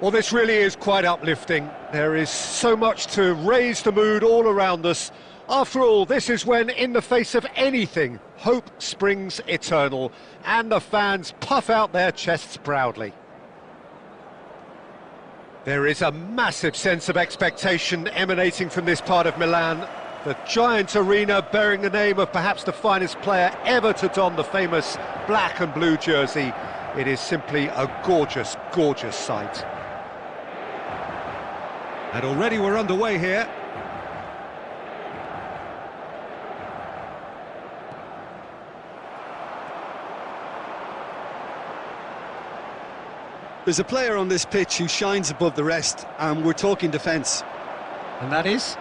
Well, this really is quite uplifting. There is so much to raise the mood all around us. After all, this is when, in the face of anything, hope springs eternal, and the fans puff out their chests proudly. There is a massive sense of expectation emanating from this part of Milan. The giant arena bearing the name of perhaps the finest player ever to don the famous black and blue jersey. It is simply a gorgeous, gorgeous sight. And already we're underway here. There's a player on this pitch who shines above the rest, and we're talking defence. And that is?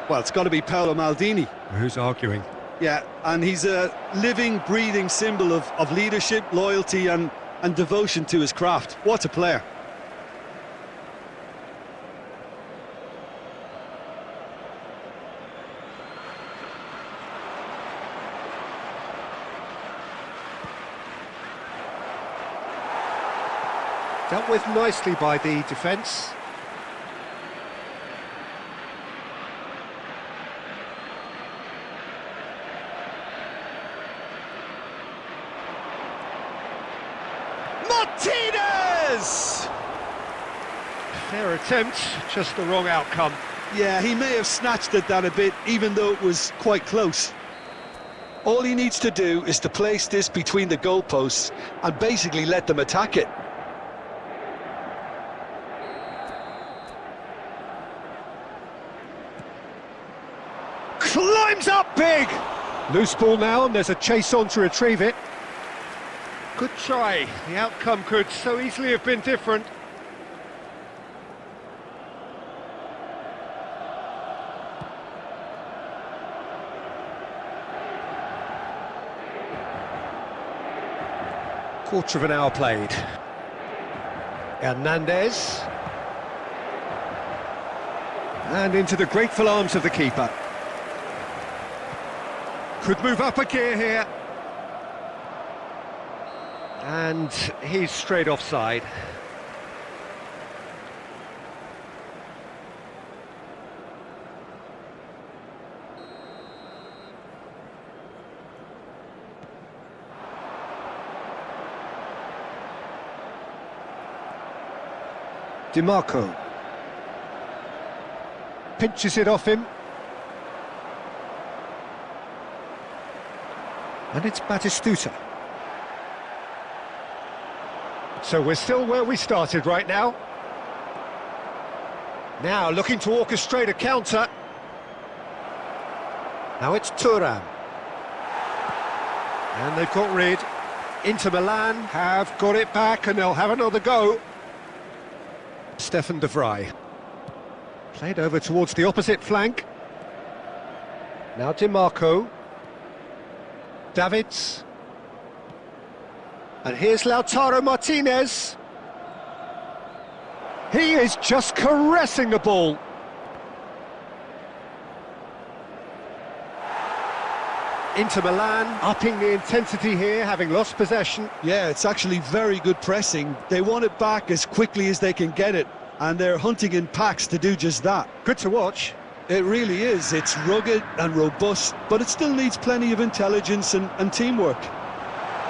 Well, it's got to be Paolo Maldini. Who's arguing? Yeah, and he's a living, breathing symbol of leadership, loyalty and devotion to his craft. What a player. Dealt with nicely by the defence. Martinez! Fair attempt, just the wrong outcome. Yeah, he may have snatched at that a bit, even though it was quite close. All he needs to do is to place this between the goalposts and basically let them attack it. Climbs up big! Loose ball now, and there's a chase on to retrieve it. Good try. The outcome could so easily have been different. Quarter of an hour played. Hernandez. And into the grateful arms of the keeper. Could move up a gear here. And he's straight offside. DiMarco pinches it off him. And it's Batistuta. So we're still where we started right now. Now looking to orchestrate a counter. Now it's Thuram. And they've got rid. Inter Milan have got it back and they'll have another go. Stefan de Vrij. Played over towards the opposite flank. Now DiMarco. Davids. And here's Lautaro Martinez. He is just caressing the ball. Inter Milan upping the intensity here, having lost possession. Yeah, it's actually very good pressing. They want it back as quickly as they can get it, and they're hunting in packs to do just that. Good to watch. It really is. It's rugged and robust, but it still needs plenty of intelligence and teamwork.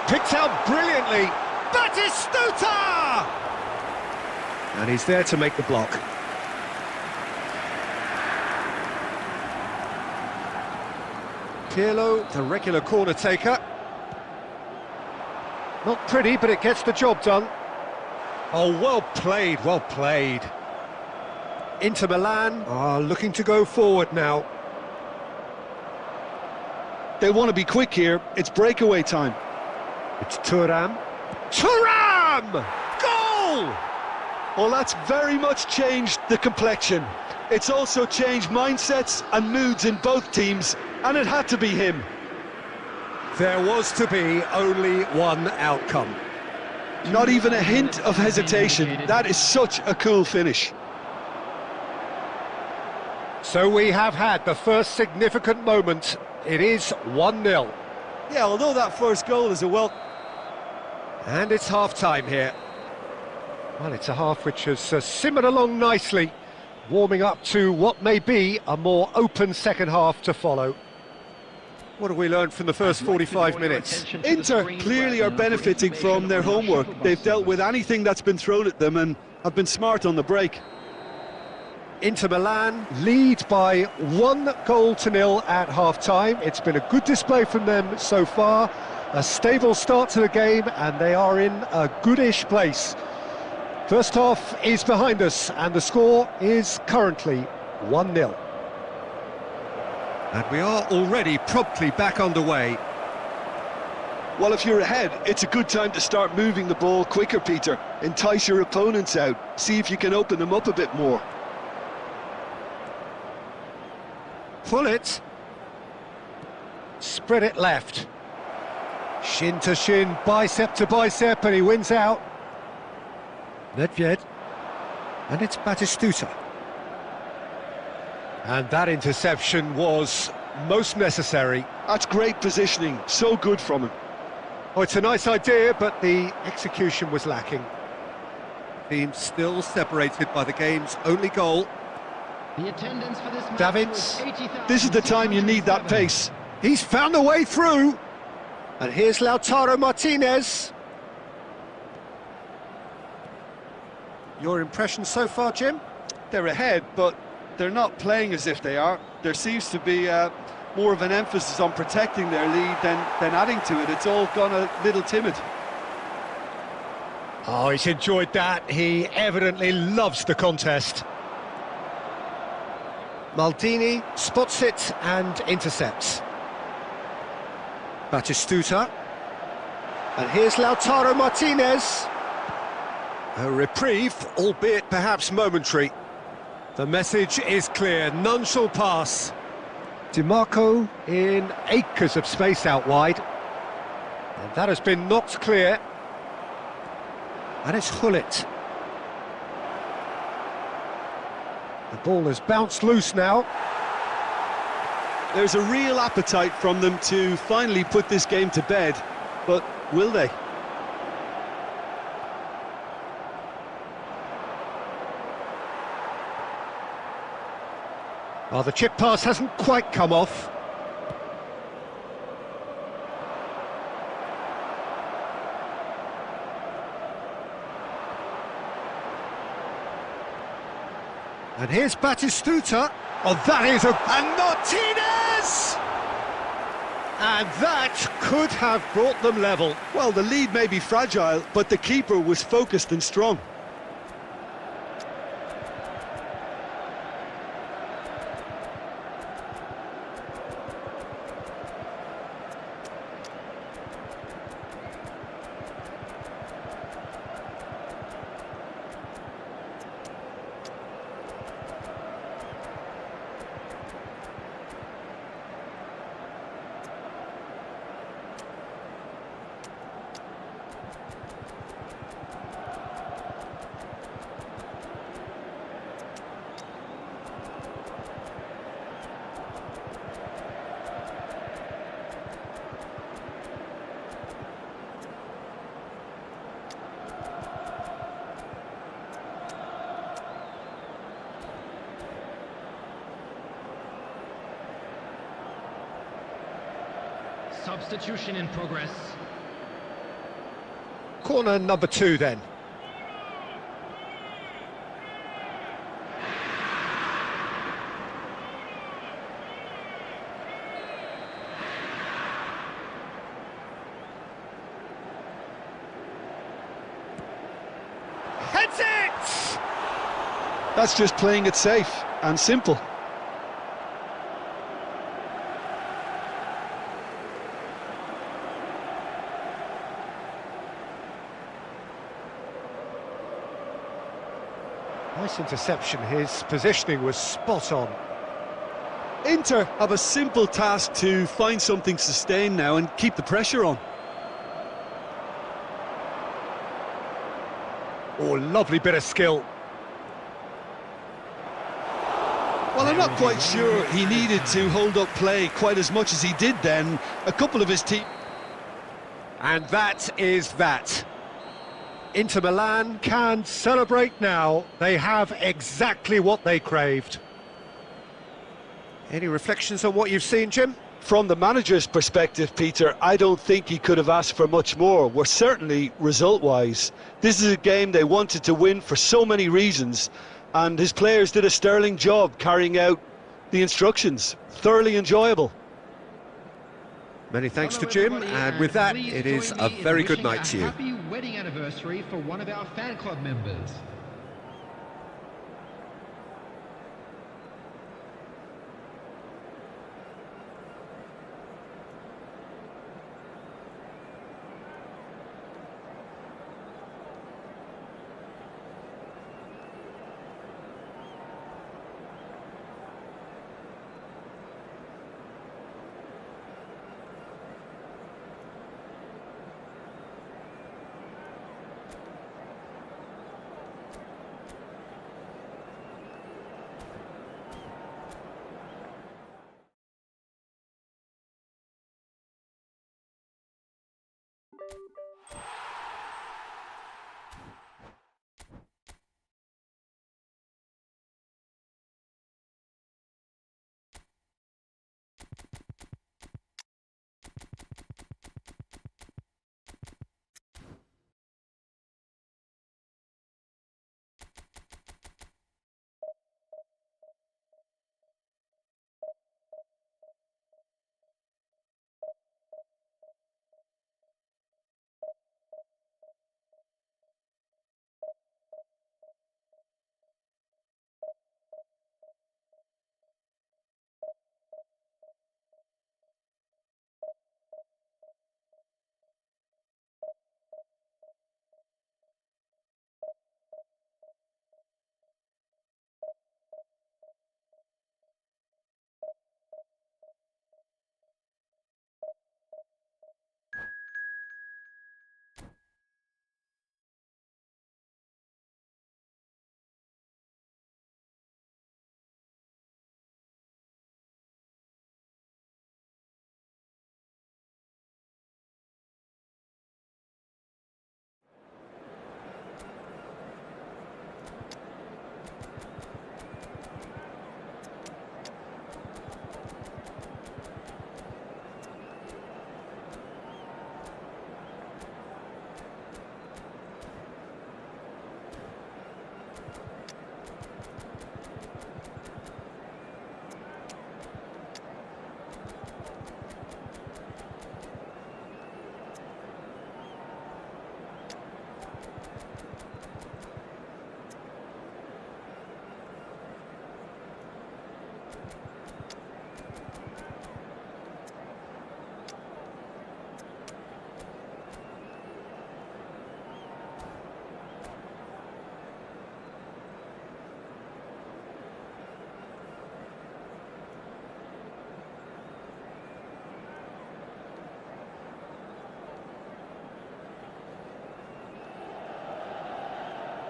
Picked out brilliantly. Batistuta! And he's there to make the block. Pirlo, the regular corner taker. Not pretty, but it gets the job done. Oh, well played, well played. Inter Milan are looking to go forward now. They want to be quick here. It's breakaway time. It's Thuram. Thuram! Goal! Well, that's very much changed the complexion. It's also changed mindsets and moods in both teams, and it had to be him. There was to be only one outcome. Not even a hint of hesitation. That is such a cool finish. So we have had the first significant moment. It is 1-0. Yeah, although that first goal is a well... And it's half-time here. Well, it's a half which has simmered along nicely, warming up to what may be a more open second half to follow. What have we learned from the first 45 minutes? Inter clearly are benefiting from their homework. They've dealt with anything that's been thrown at them and have been smart on the break. Inter Milan lead by 1-0 at half-time. It's been a good display from them so far, a stable start to the game, and they are in a goodish place. First half is behind us, and the score is currently 1-0. And we are already promptly back underway. Well, if you're ahead, it's a good time to start moving the ball quicker, Peter. Entice your opponents out, see if you can open them up a bit more. Pull it. Spread it left. Shin to shin, bicep to bicep, and he wins out. Nedved. And it's Batistuta. And that interception was most necessary. That's great positioning, so good from him. Oh, it's a nice idea, but the execution was lacking. Team still separated by the game's only goal. The attendance for this match Davids. was This is the time you need that pace. He's found a way through. And here's Lautaro Martinez. Your impression so far, Jim? They're ahead, but they're not playing as if they are. There seems to be more of an emphasis on protecting their lead than adding to it. It's all gone a little timid. Oh, he's enjoyed that. He evidently loves the contest. Maldini spots it and intercepts. Batistuta. And here's Lautaro Martinez. A reprieve, albeit perhaps momentary. The message is clear, none shall pass. DiMarco in acres of space out wide. And that has been knocked clear. And it's Hullet. The ball has bounced loose now. There's a real appetite from them to finally put this game to bed, but will they? Oh, the chip pass hasn't quite come off. And here's Batistuta. Oh, that is a... And Martinez! And that could have brought them level. Well, the lead may be fragile, but the keeper was focused and strong. Substitution in progress. Corner number 2 then. Heads it! That's just playing it safe and simple. Nice interception, his positioning was spot on. Inter have a simple task to find something sustained now and keep the pressure on. Oh, lovely bit of skill. Well, I'm not quite sure he needed to hold up play quite as much as he did then. A couple of his team... And that is that. Inter Milan can celebrate now. They have exactly what they craved. Any reflections on what you've seen, Jim? From the manager's perspective, Peter, I don't think he could have asked for much more. Well, certainly result-wise. This is a game they wanted to win for so many reasons, and his players did a sterling job carrying out the instructions. Thoroughly enjoyable. Many thanks Hello, to Jim, everybody, and with that, please it is join a me in very good wishing night to you. Happy wedding anniversary for one of our fan club members.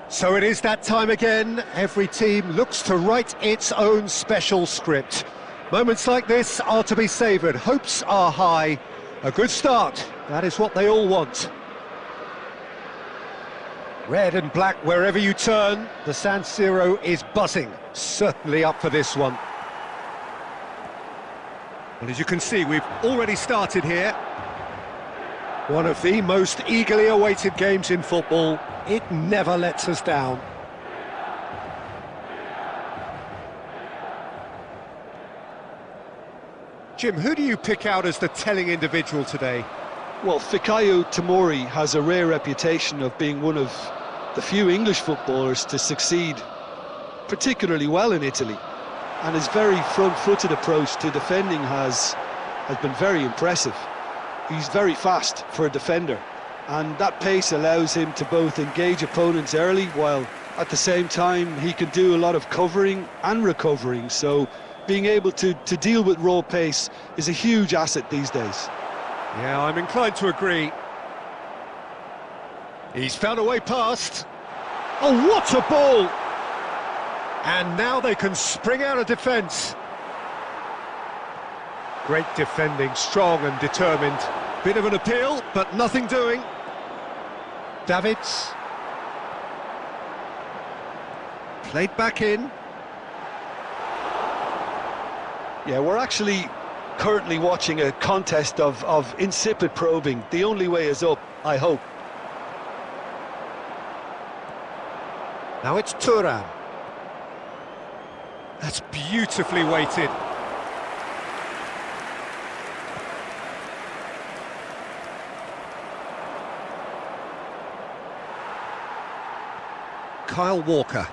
So it is that time again. Every team looks to write its own special script. Moments like this are to be savoured. Hopes are high. A good start. That is what they all want. Red and black wherever you turn. The San Siro is buzzing. Certainly up for this one. Well, as you can see, we've already started here. One of the most eagerly awaited games in football. It never lets us down. Jim, who do you pick out as the telling individual today? Well, Fikayo Tomori has a rare reputation of being one of the few English footballers to succeed particularly well in Italy. And his very front-footed approach to defending has been very impressive. He's very fast for a defender, and that pace allows him to both engage opponents early, while at the same time he can do a lot of covering and recovering. So being able to deal with raw pace is a huge asset these days. Yeah, I'm inclined to agree. He's found a way past. Oh, what a ball! And now they can spring out of defence. Great defending, strong and determined. Bit of an appeal, but nothing doing. Davids. Played back in. Yeah, we're actually currently watching a contest of insipid probing. The only way is up, I hope. Now it's Thuram. That's beautifully weighted. Kyle Walker.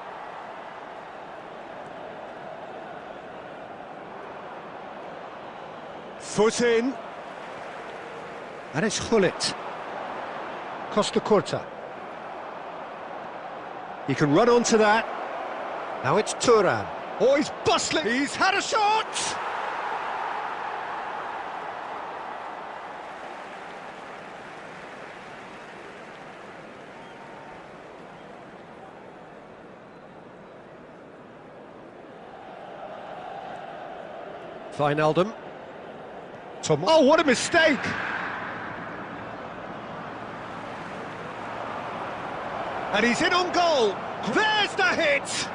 Foot in. And it's Hullet. Costa Curta. He can run onto that. Now it's Thuram. Oh, he's bustling. He's had a shot. Wijnaldum. Oh, what a mistake! And he's in on goal. There's the hit!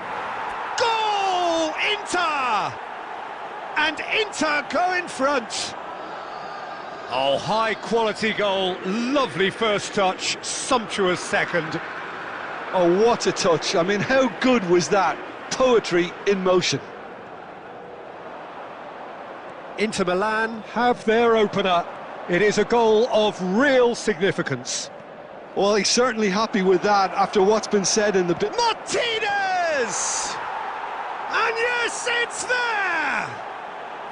Goal! Inter! And Inter go in front. Oh, high-quality goal. Lovely first touch. Sumptuous second. Oh, what a touch. I mean, how good was that? Poetry in motion. Inter Milan have their opener. It is a goal of real significance. Well, he's certainly happy with that after what's been said in the bit. Martinez! And yes, it's there!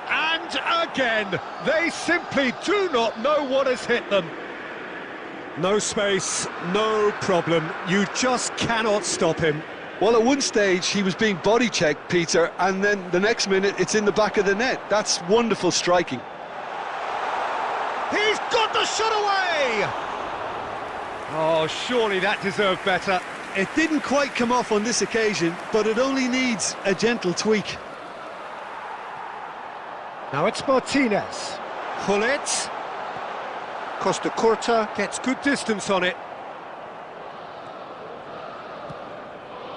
And again, they simply do not know what has hit them. No space, no problem. You just cannot stop him. Well, at one stage, he was being body-checked, Peter, and then the next minute, it's in the back of the net. That's wonderful striking. He's got the shot away! Oh, surely that deserved better. It didn't quite come off on this occasion, but it only needs a gentle tweak. Now it's Martinez. Hullet. Costa Curta gets good distance on it.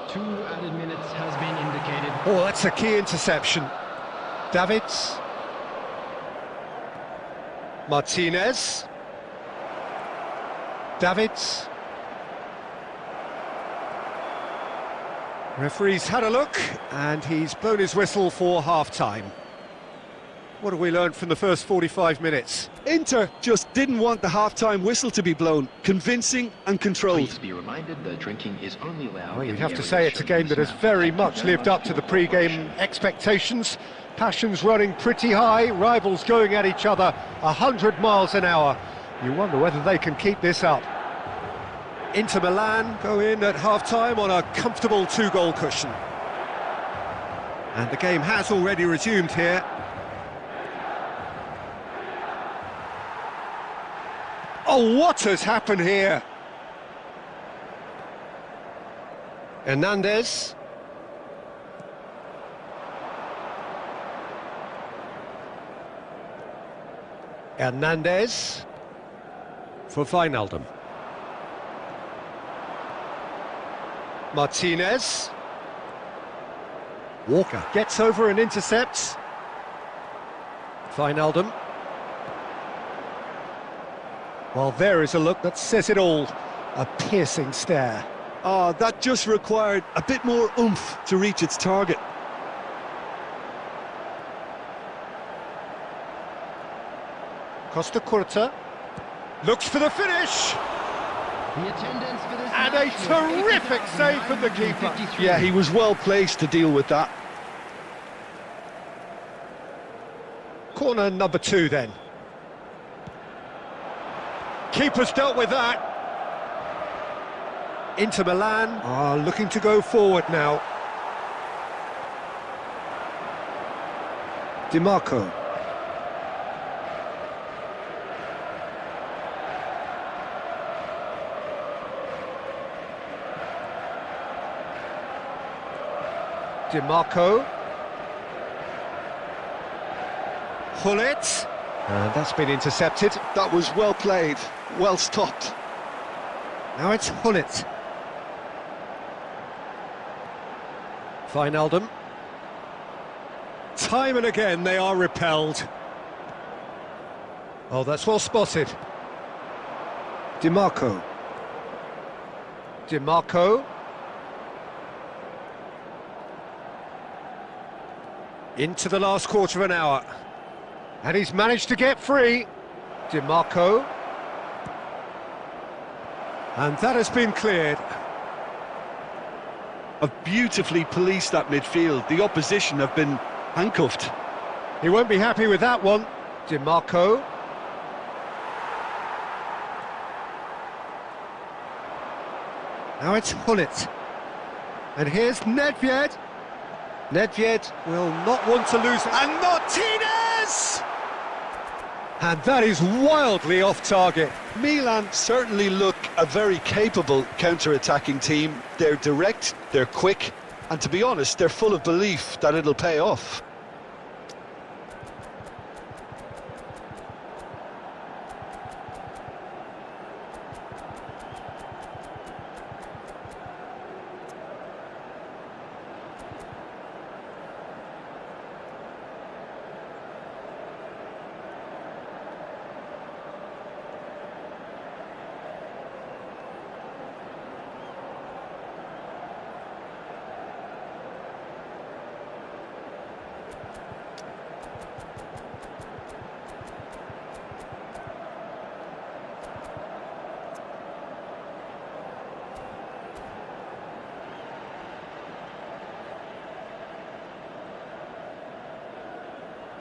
2 added minutes has been indicated. Oh, that's a key interception. Davids. Martinez. Davids. Referee's had a look, and he's blown his whistle for half-time. What have we learned from the first 45 minutes? Inter just didn't want the half-time whistle to be blown. Convincing and controlled. Please be reminded that drinking is only allowed. Well, you'd have to say it's a game that has very much lived up to the pre-game expectations. Passions running pretty high, rivals going at each other 100 miles an hour. You wonder whether they can keep this up. Inter Milan go in at half-time on a comfortable 2-goal cushion. And the game has already resumed here. Oh, what has happened here? Hernandez. Hernandez for Wijnaldum. Martinez. Walker gets over and intercepts. Wijnaldum. Well, there is a look that says it all. A piercing stare. Oh, that just required a bit more oomph to reach its target. Costa Curta looks for the finish. The attendance for this And a match was terrific save from the keeper. 8,953. Yeah, he was well placed to deal with that. Corner number 2 then. Keeper's dealt with that. Inter Milan are looking to go forward now. DiMarco. DiMarco. Hullet. And that's been intercepted. That was well played, well stopped. Now it's Hullet. Wijnaldum. Time and again they are repelled. Oh, that's well spotted. DiMarco. DiMarco. Into the last quarter of an hour. And he's managed to get free. DiMarco. And that has been cleared. Have beautifully policed that midfield. The opposition have been handcuffed. He won't be happy with that one. DiMarco. Now it's Hullet. And here's Nedved. Nedved will not want to lose. And Martinez! And that is wildly off target. Milan certainly look a very capable counter-attacking team. They're direct, they're quick, and to be honest, they're full of belief that it'll pay off.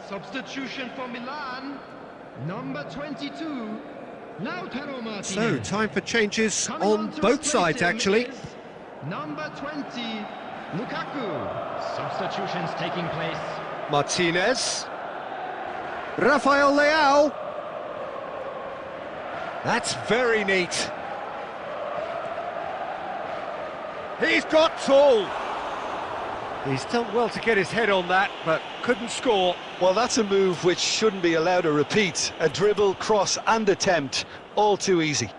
Substitution for Milan, number 22, Lautaro Martinez. So, time for changes Coming on to both replace sides, him actually. is number 20, Lukaku. Substitutions taking place. Martinez. Rafael Leao. That's very neat. He's got tall. He's done well to get his head on that, but couldn't score. Well, that's a move which shouldn't be allowed to repeat. A dribble, cross and attempt, all too easy.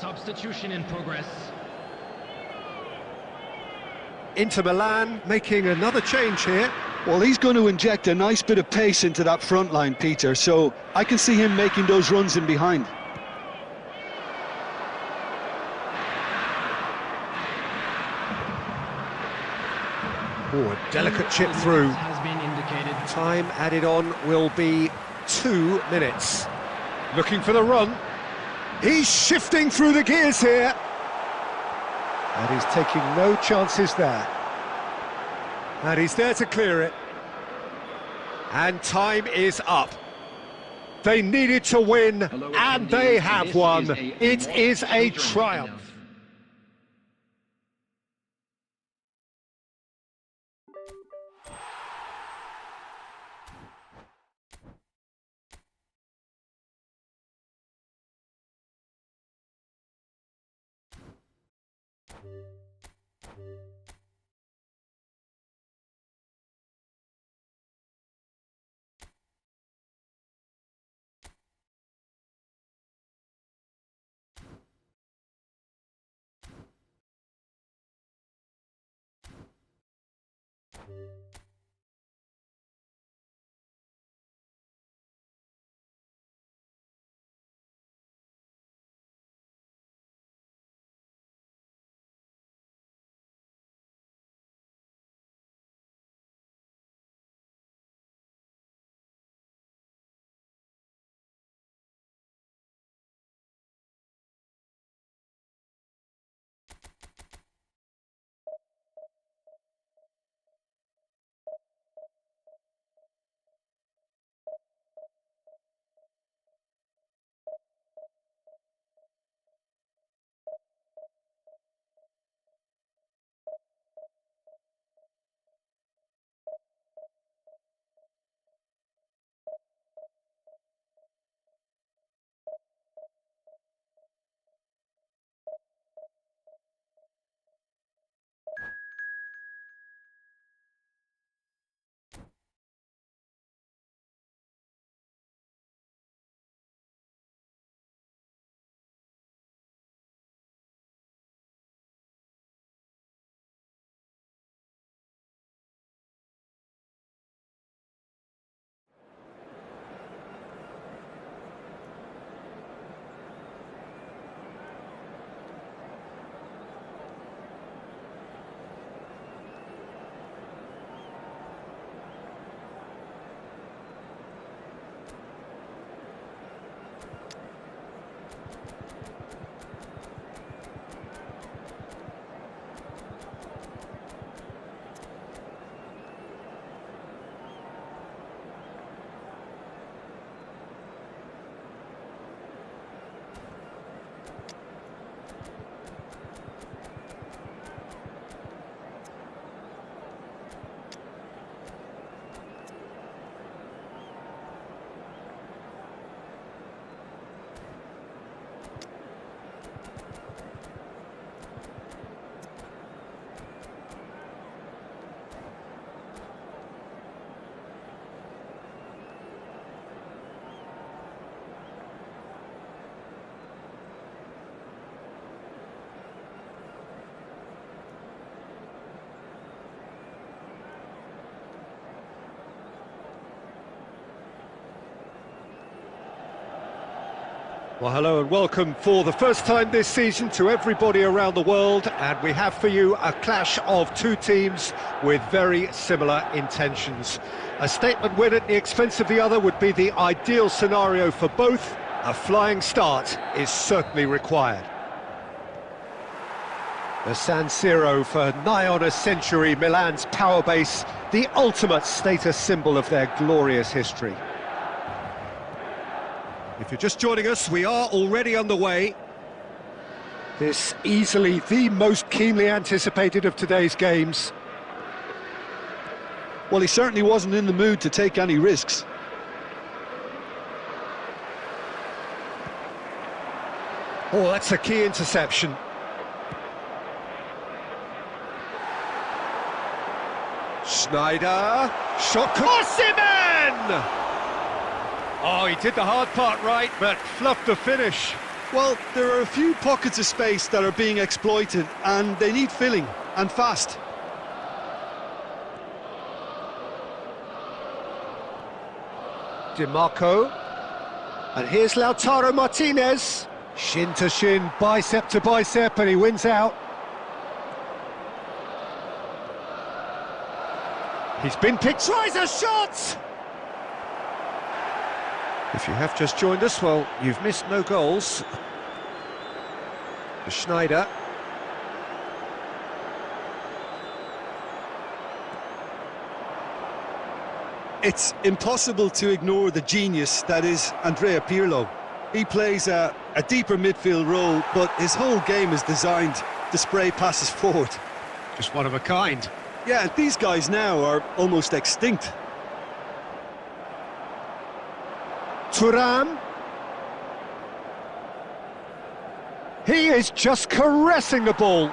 Substitution in progress. Inter Milan making another change here. Well, he's going to inject a nice bit of pace into that front line, Peter, so I can see him making those runs in behind. Oh, a delicate chip through. Has been indicated. Time added on will be 2 minutes. Looking for the run. He's shifting through the gears here. And he's taking no chances there. And he's there to clear it. And time is up. They needed to win, and they have won. It is a triumph. Well, hello and welcome for the first time this season to everybody around the world, and we have for you a clash of two teams with very similar intentions. A statement win at the expense of the other would be the ideal scenario for both. A flying start is certainly required. The San Siro for nigh on a century, Milan's power base, the ultimate status symbol of their glorious history. If you're just joining us, we are already underway. This easily the most keenly anticipated of today's games. Well, he certainly wasn't in the mood to take any risks. Oh, that's a key interception. Schneider, shot, Osimhen! Oh, he did the hard part right, but fluffed the finish. Well, there are a few pockets of space that are being exploited, and they need filling, and fast. DiMarco, and here's Lautaro Martinez. Shin to shin, bicep to bicep, and he wins out. He's been picked, tries a shot! If you have just joined us, well, you've missed no goals. Schneider. It's impossible to ignore the genius that is Andrea Pirlo. He plays a deeper midfield role, but his whole game is designed to spray passes forward. Just one of a kind. Yeah, these guys now are almost extinct. Thuram. He is just caressing the ball.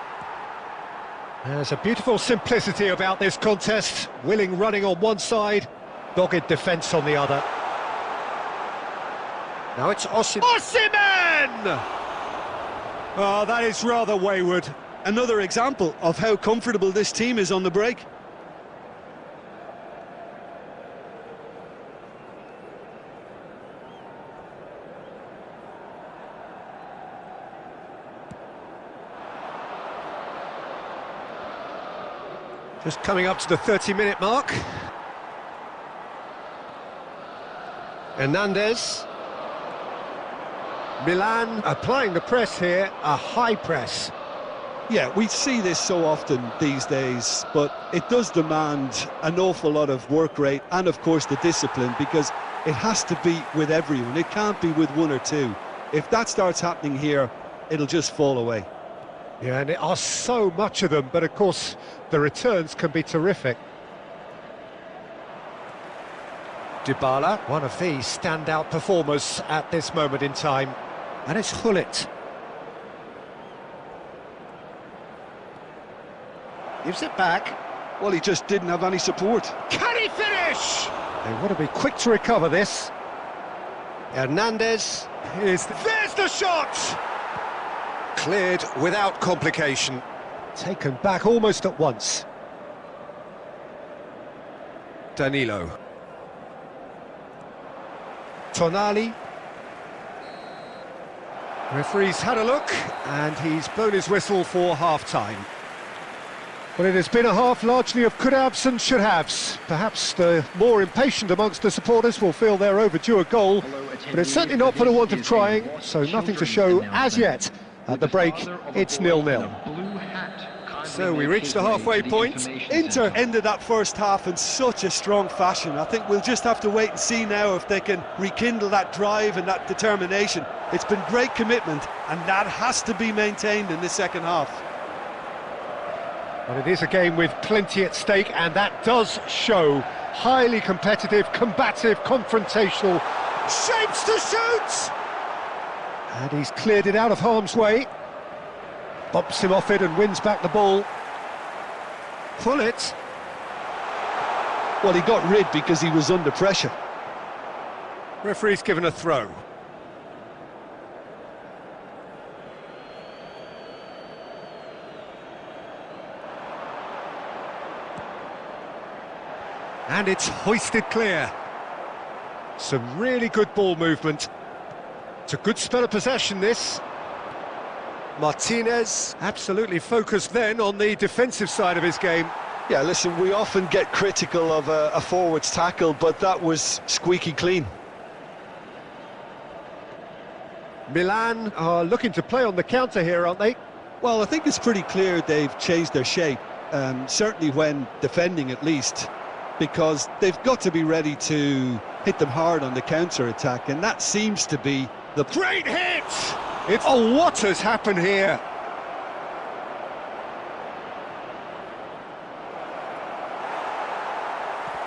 There's a beautiful simplicity about this contest. Willing running on one side, dogged defence on the other. Now it's Osimhen! Oh, that is rather wayward. Another example of how comfortable this team is on the break. Just coming up to the 30-minute mark. Hernandez. Milan applying the press here, a high press. Yeah, we see this so often these days, but it does demand an awful lot of work rate and, of course, the discipline, because it has to be with everyone. It can't be with one or two. If that starts happening here, it'll just fall away. Yeah, and there are so much of them, but of course the returns can be terrific. Dybala, one of the standout performers at this moment in time. And it's Hullet. Gives it back. Well, he just didn't have any support. Can he finish? They want to be quick to recover this. Hernandez is... There's the shot! Cleared without complication. Taken back almost at once. Danilo. Tonali. Referee's had a look, and he's blown his whistle for half-time. Well, it has been a half largely of could-haves and should-haves. Perhaps the more impatient amongst the supporters will feel they're overdue a goal, but it's certainly not for the want of trying, so nothing to show as yet. At the break, it's 0-0. So we reached the halfway point. Inter ended that first half in such a strong fashion. I think we'll just have to wait and see now if they can rekindle that drive and that determination. It's been great commitment, and that has to be maintained in the second half. But it is a game with plenty at stake, and that does show. Highly competitive, combative, confrontational. Shapes to shoot! And he's cleared it out of harm's way. Bumps him off it and wins back the ball. Pull it. Well, he got rid because he was under pressure. Referee's given a throw. And it's hoisted clear. Some really good ball movement. It's a good spell of possession, this. Martinez, absolutely focused then on the defensive side of his game. Yeah, listen, we often get critical of a forward's tackle, but that was squeaky clean. Milan are looking to play on the counter here, aren't they? Well, I think it's pretty clear they've changed their shape, certainly when defending at least, because they've got to be ready to hit them hard on the counter-attack, and that seems to be the... Great hit! Oh, what has happened here?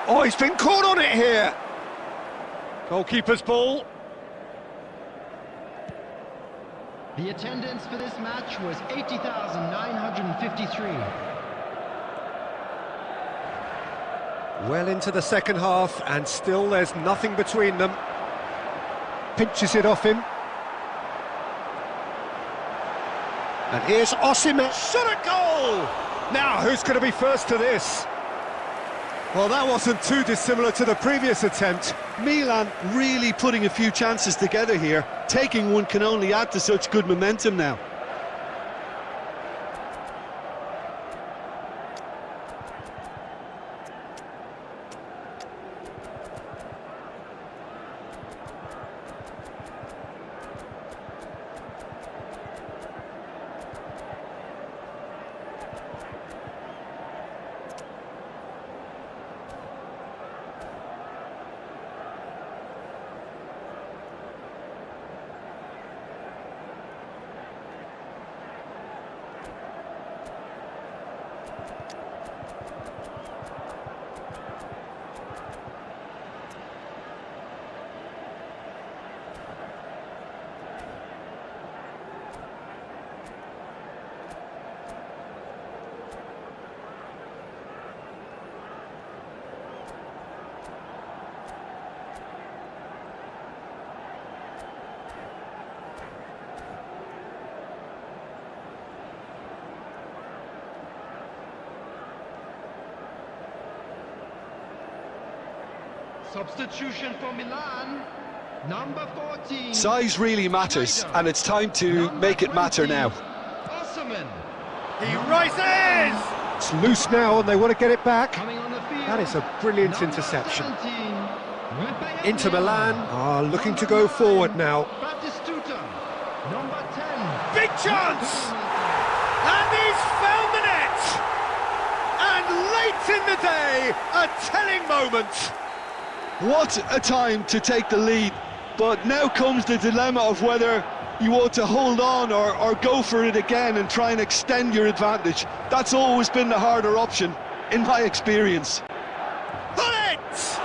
Oh, he's been caught on it here. Goalkeeper's ball. The attendance for this match was 80,953. Well into the second half, and still there's nothing between them. Pinches it off him. And here's Osimhen. Shot a goal! Now, who's going to be first to this? Well, that wasn't too dissimilar to the previous attempt. Milan really putting a few chances together here. Taking one can only add to such good momentum now. Substitution for Milan, number 14. Size really matters, and it's time to make it matter now. Osimhen. He rises! It's loose now, and they want to get it back. Coming on the field. That is a brilliant Number interception. 17, Inter Milan are looking to go forward now. Batistuta, number 10. Big chance! And he's found the net! And late in the day, a telling moment. What a time to take the lead, but now comes the dilemma of whether you want to hold on or go for it again and try and extend your advantage. That's always been the harder option, in my experience. Bullet!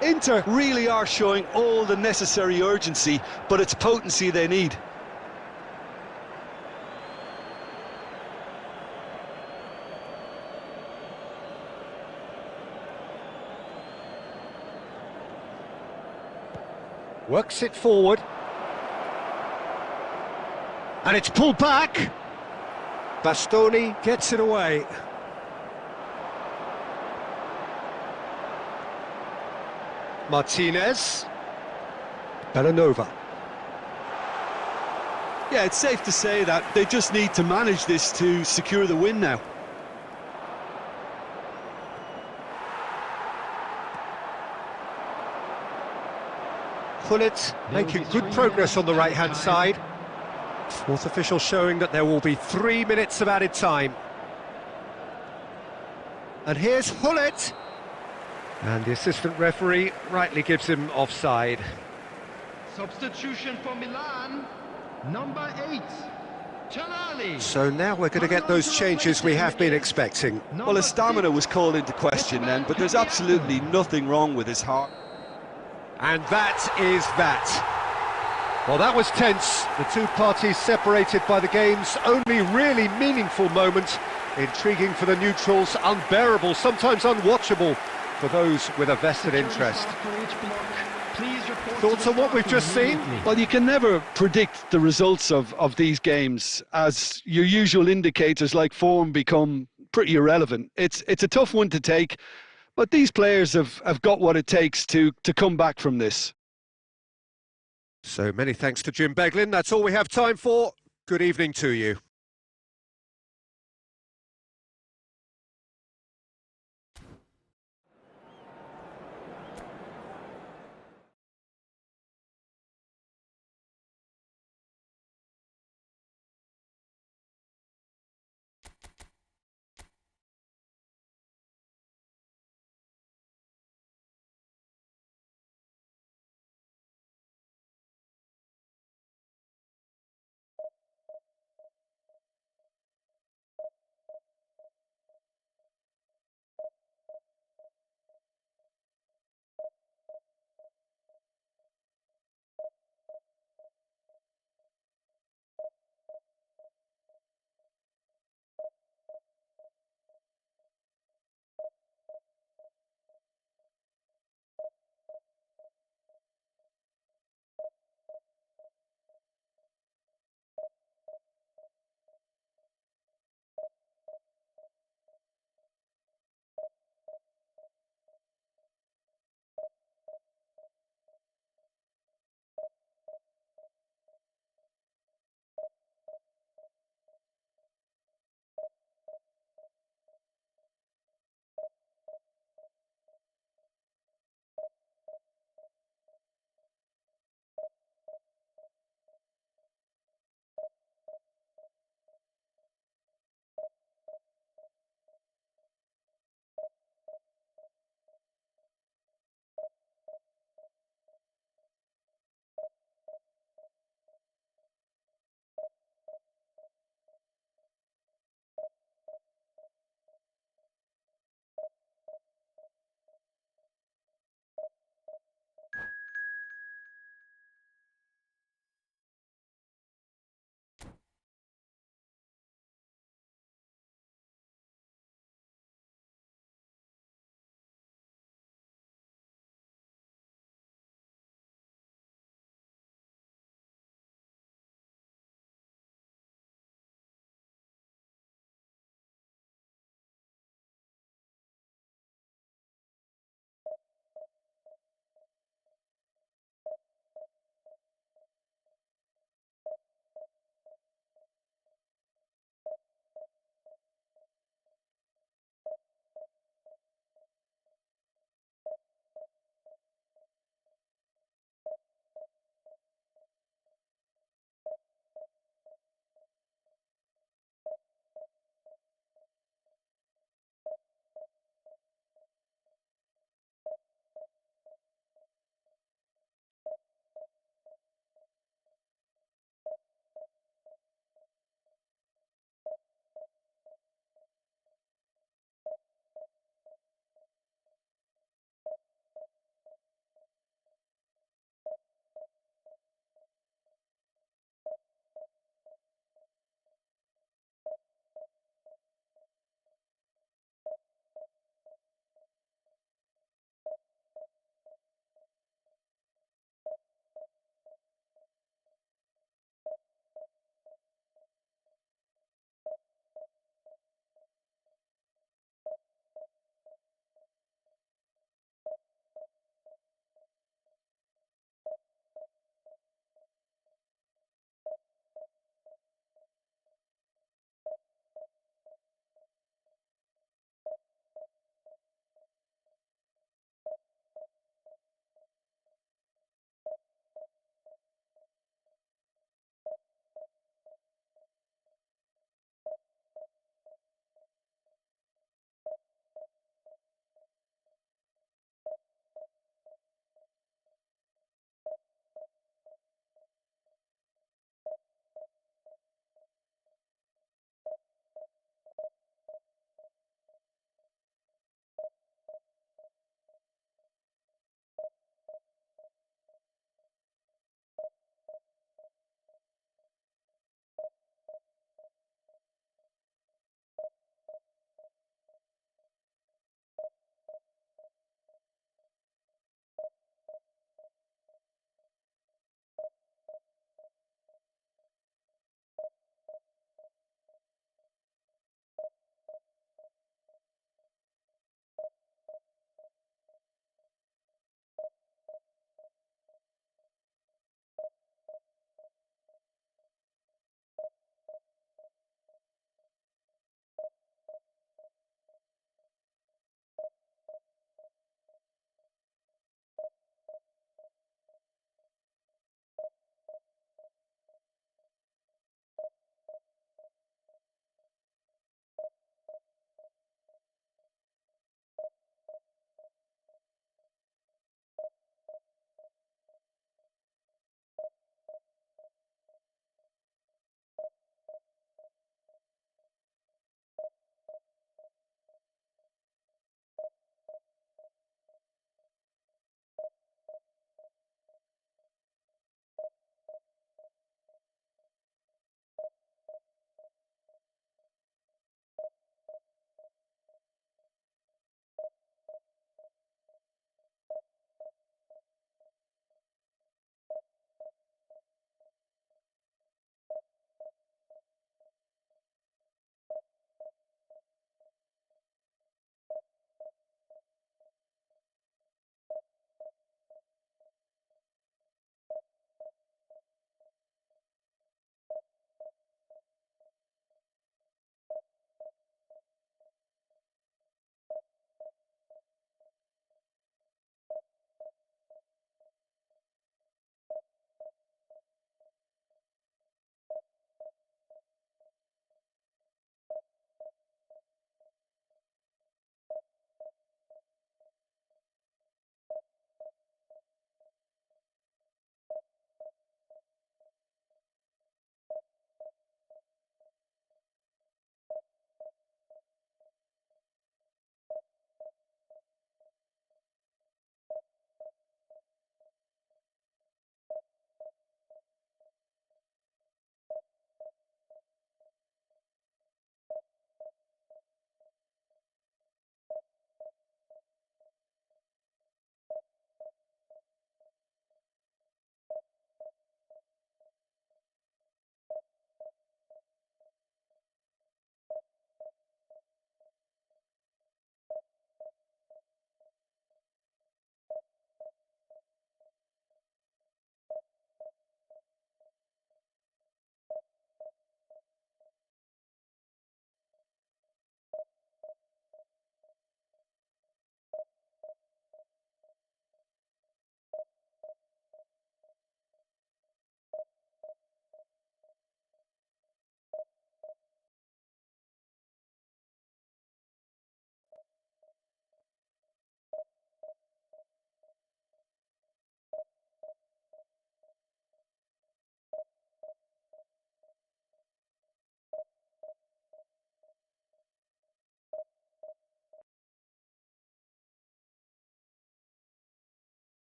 Inter really are showing all the necessary urgency, but it's potency they need. Works it forward. And it's pulled back. Bastoni gets it away. Martinez. Bellanova. Yeah, it's safe to say that they just need to manage this to secure the win now. Pullet making good progress on the right-hand side. Fourth official showing that there will be 3 minutes of added time. And here's Hullet. And the assistant referee rightly gives him offside. Substitution for Milan, number 8. Tonali. So now we're going to get those changes we have been expecting. Well, his stamina was called into question then, but there's absolutely nothing wrong with his heart. And that is that. Well, that was tense. The two parties separated by the game's only really meaningful moment. Intriguing for the neutrals, unbearable, sometimes unwatchable for those with a vested interest. Thoughts on what we've just seen? Well, you can never predict the results of these games, as your usual indicators like form become pretty irrelevant. It's a tough one to take, but these players have got what it takes to come back from this. So many thanks to Jim Beglin. That's all we have time for. Good evening to you.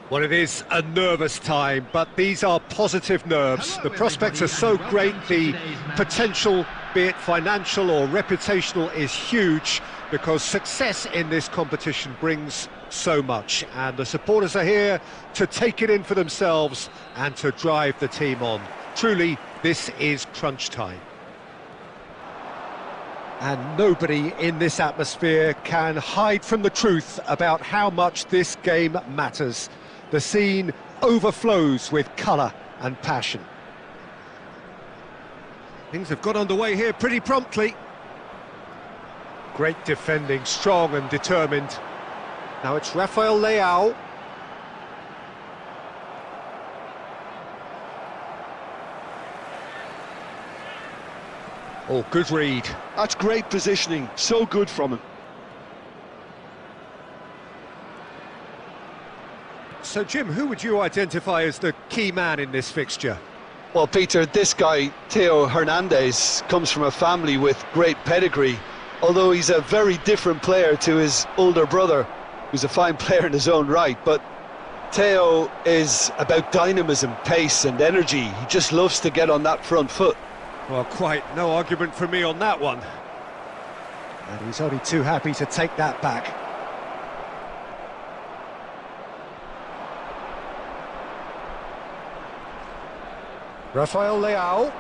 Well, it is a nervous time, but these are positive nerves. Hello, The prospects are everybody, so and great, welcome to the today's match. potential, be it financial or reputational, is huge, because success in this competition brings so much, and the supporters are here to take it in for themselves and to drive the team on. Truly, this is crunch time. And nobody in this atmosphere can hide from the truth about how much this game matters. The scene overflows with colour and passion. Things have got underway here pretty promptly. Great defending, strong and determined. Now it's Rafael Leao. Oh, good read. That's great positioning, so good from him. So, Jim, who would you identify as the key man in this fixture? Well, Peter, this guy, Theo Hernandez, comes from a family with great pedigree, although he's a very different player to his older brother, who's a fine player in his own right. But Theo is about dynamism, pace and energy. He just loves to get on that front foot. Well, quite no argument from me on that one. And he's only too happy to take that back. Rafael Leao.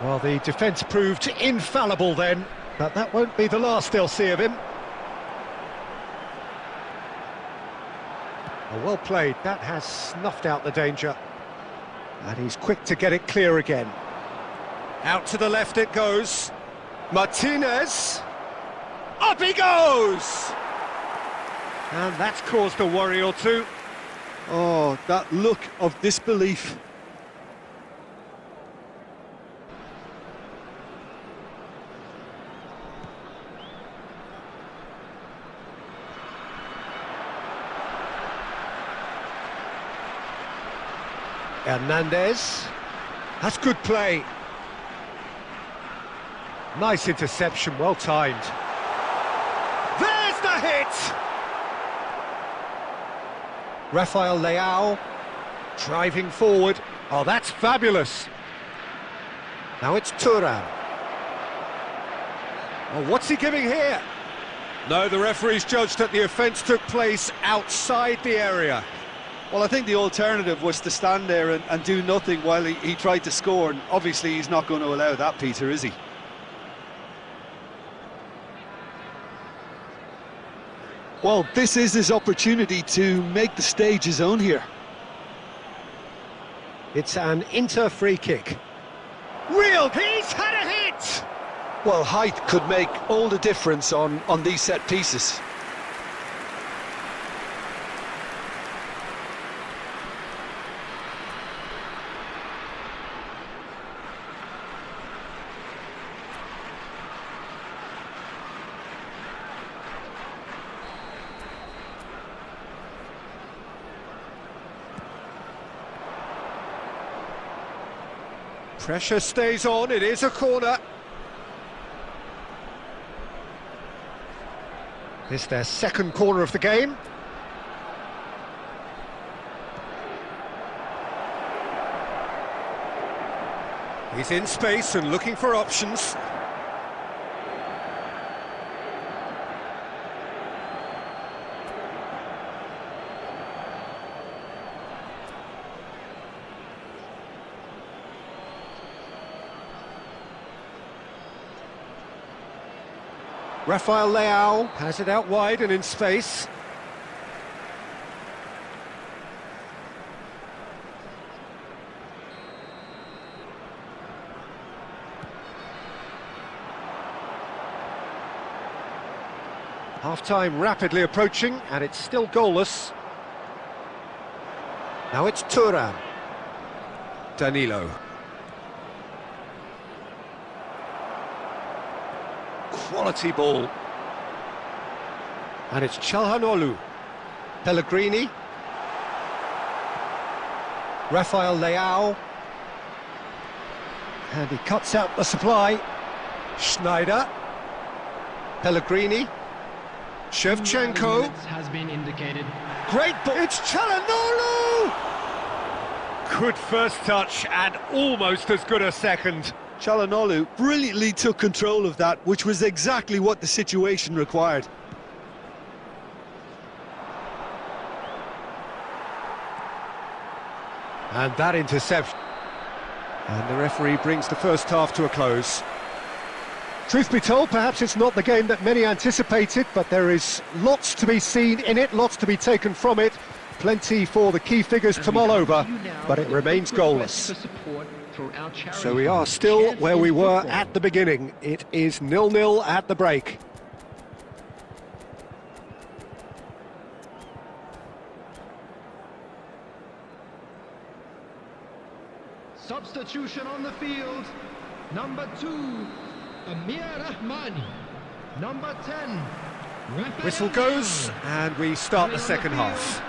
Well, the defence proved infallible then, but that won't be the last they'll see of him. Oh, well played, that has snuffed out the danger. And he's quick to get it clear again. Out to the left it goes. Martinez. Up he goes! And that's caused a worry or two. Oh, that look of disbelief. Hernandez. That's good play. Nice interception, well timed. There's the hit! Rafael Leao driving forward. Oh, that's fabulous. Now it's Thuram. Oh, what's he giving here? No, the referee's judged that the offence took place outside the area. Well, I think the alternative was to stand there and do nothing while he tried to score, and obviously he's not going to allow that, Peter, is he? Well, this is his opportunity to make the stage his own here. It's an Inter free kick. Real, he's had a hit! Well, height could make all the difference on these set pieces. Pressure stays on, it is a corner. It's their second corner of the game. He's in space and looking for options. Rafael Leao has it out wide and in space. Half-time rapidly approaching, and it's still goalless. Now it's Thuram. Danilo. Quality ball. And it's Çalhanoğlu. Pellegrini. Rafael Leao. And he cuts out the supply. Schneider. Pellegrini. Shevchenko. Has been indicated. Great ball. It's Çalhanoğlu! Good first touch and almost as good a second. Çalhanoğlu brilliantly took control of that, which was exactly what the situation required. And that interception. And the referee brings the first half to a close. Truth be told, perhaps it's not the game that many anticipated, but there is lots to be seen in it, lots to be taken from it. Plenty for the key figures to mull over, but it remains goalless. So we are still where we were at the beginning. It is 0-0 at the break. Substitution on the field. Number 2, Amir Rahmani. Number 10, Rafael Whistle goes, and we start the second half.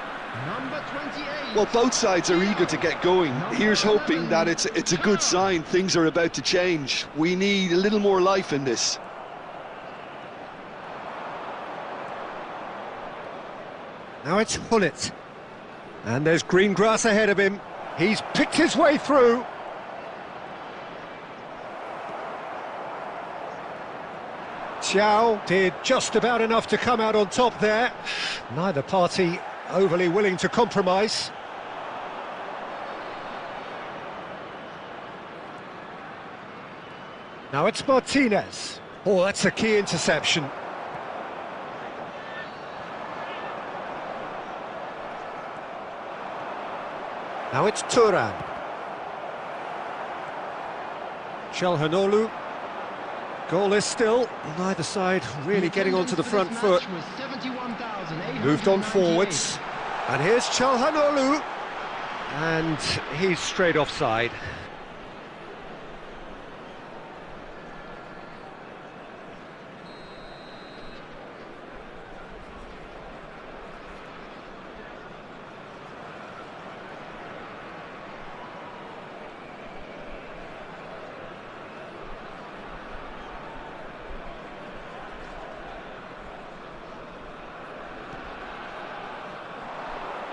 Number 28. Well, both sides are eager to get going. Here's hoping that it's a good sign. Things are about to change. We need a little more life in this. Now it's Hullet. And there's green grass ahead of him. He's picked his way through. Xiao did just about enough to come out on top there. Neither party overly willing to compromise. Now it's Martinez. Oh, that's a key interception. Now it's Turan. Çalhanoğlu. Goalless still, neither side really getting onto the front foot. Moved on forwards. And here's Çalhanoğlu. And he's straight offside.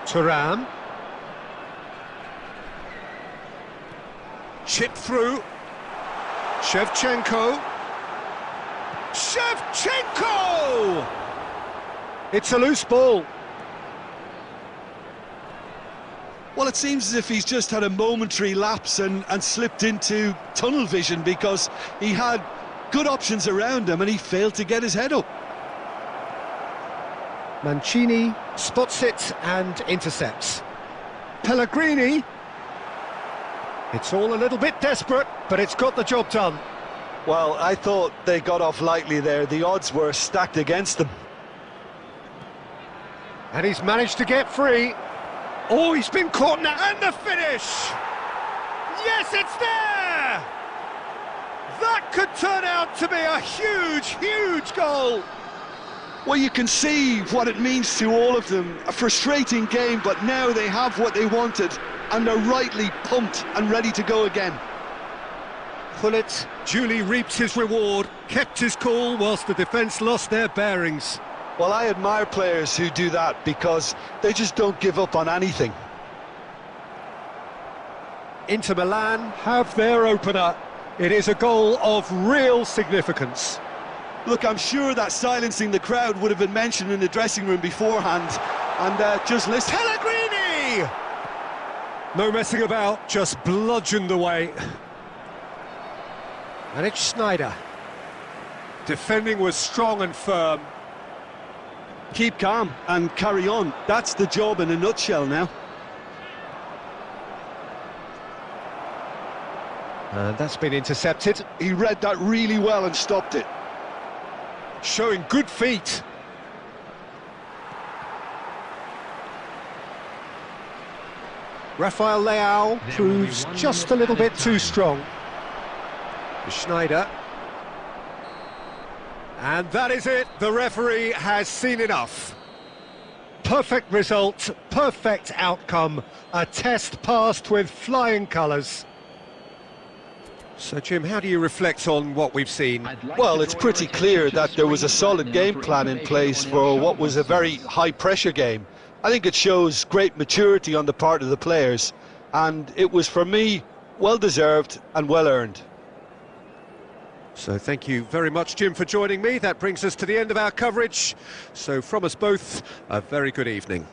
Thuram. Chip through. Shevchenko. Shevchenko! It's a loose ball. Well, it seems as if he's just had a momentary lapse and slipped into tunnel vision, because he had good options around him and he failed to get his head up. Mancini spots it and intercepts. Pellegrini. It's all a little bit desperate, but it's got the job done. Well, I thought they got off lightly there. The odds were stacked against them. And he's managed to get free. Oh, he's been caught now, and the finish! Yes, it's there! That could turn out to be a huge, huge goal. Well, you can see what it means to all of them. A frustrating game, but now they have what they wanted, and they're rightly pumped and ready to go again. Hullet duly reaped his reward, kept his cool whilst the defence lost their bearings. Well, I admire players who do that, because they just don't give up on anything. Inter Milan have their opener. It is a goal of real significance. Look, I'm sure that silencing the crowd would have been mentioned in the dressing room beforehand, and just listen. Pellegrini! No messing about, just bludgeoned away. And it's Schneider. Defending was strong and firm. Keep calm and carry on. That's the job in a nutshell now. And that's been intercepted. He read that really well and stopped it. Showing good feet. Rafael Leao proves just a little bit too strong. Schneider. And that is it. The referee has seen enough. Perfect result, perfect outcome. A test passed with flying colours. So, Jim, how do you reflect on what we've seen? Well, it's pretty clear that there was a solid game plan in place for what was a very high-pressure game. I think it shows great maturity on the part of the players, and it was, for me, well-deserved and well-earned. So thank you very much, Jim, for joining me. That brings us to the end of our coverage. So from us both, a very good evening.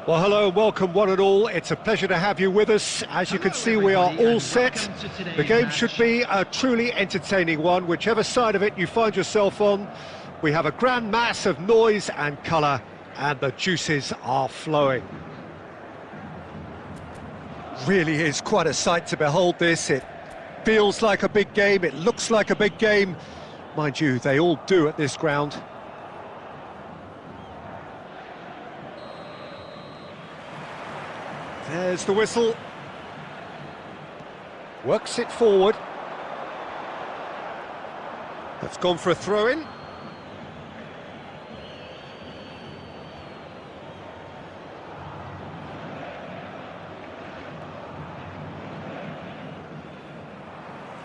Well, hello and welcome one and all. It's a pleasure to have you with us. As you can see, we are all set. The game should be a truly entertaining one, whichever side of it you find yourself on. We have a grand mass of noise and colour, and the juices are flowing. Really is quite a sight to behold this. It feels like a big game, it looks like a big game. Mind you, they all do at this ground. There's the whistle. Works it forward. That's gone for a throw-in.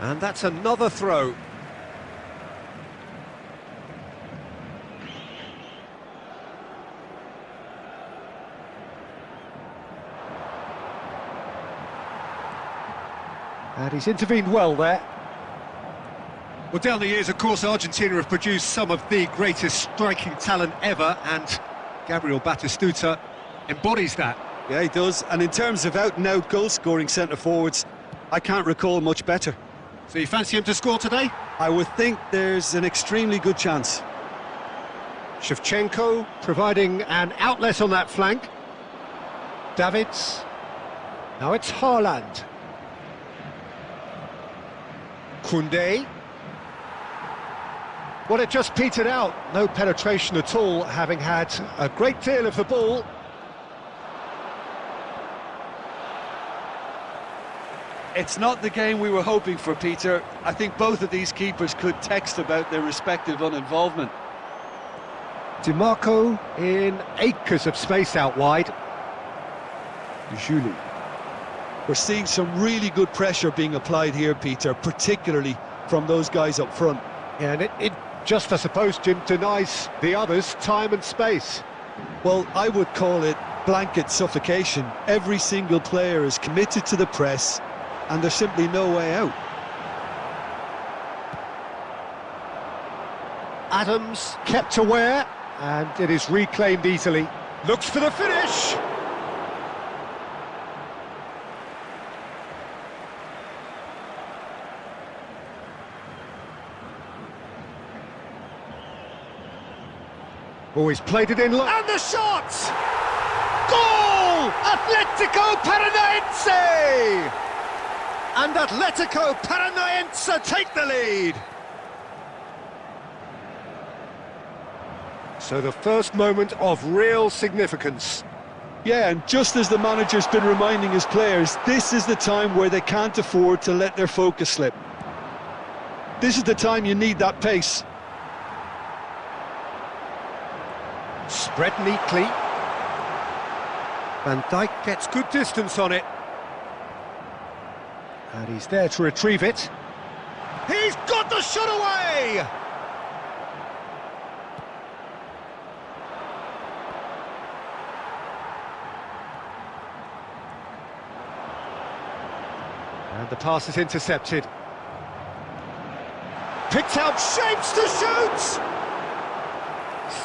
And that's another throw. And he's intervened well there. Well, down the years, of course, Argentina have produced some of the greatest striking talent ever, and Gabriel Batistuta embodies that. Yeah, he does. And in terms of out-and-out goal-scoring centre-forwards, I can't recall much better. So you fancy him to score today? I would think there's an extremely good chance. Shevchenko providing an outlet on that flank. Davids. Now it's Haaland. Koundé. Well, it just petered out. No penetration at all, having had a great deal of the ball. It's not the game we were hoping for, Peter. I think both of these keepers could text about their respective uninvolvement. DiMarco in acres of space out wide. Julie. We're seeing some really good pressure being applied here, Peter, particularly from those guys up front. Yeah, and it just, I suppose, Jim, denies the others time and space. Well, I would call it blanket suffocation. Every single player is committed to the press, and there's simply no way out. Adams kept aware, and it is reclaimed easily. Looks for the finish! Oh, he's played it in, and the shot! Goal! Atletico Paranaense! And Atletico Paranaense take the lead. So the first moment of real significance. Yeah, and just as the manager's been reminding his players, this is the time where they can't afford to let their focus slip. This is the time you need that pace. Spread neatly. Van Dijk gets good distance on it. And he's there to retrieve it. He's got the shot away! And the pass is intercepted. Picked out shapes to shoot!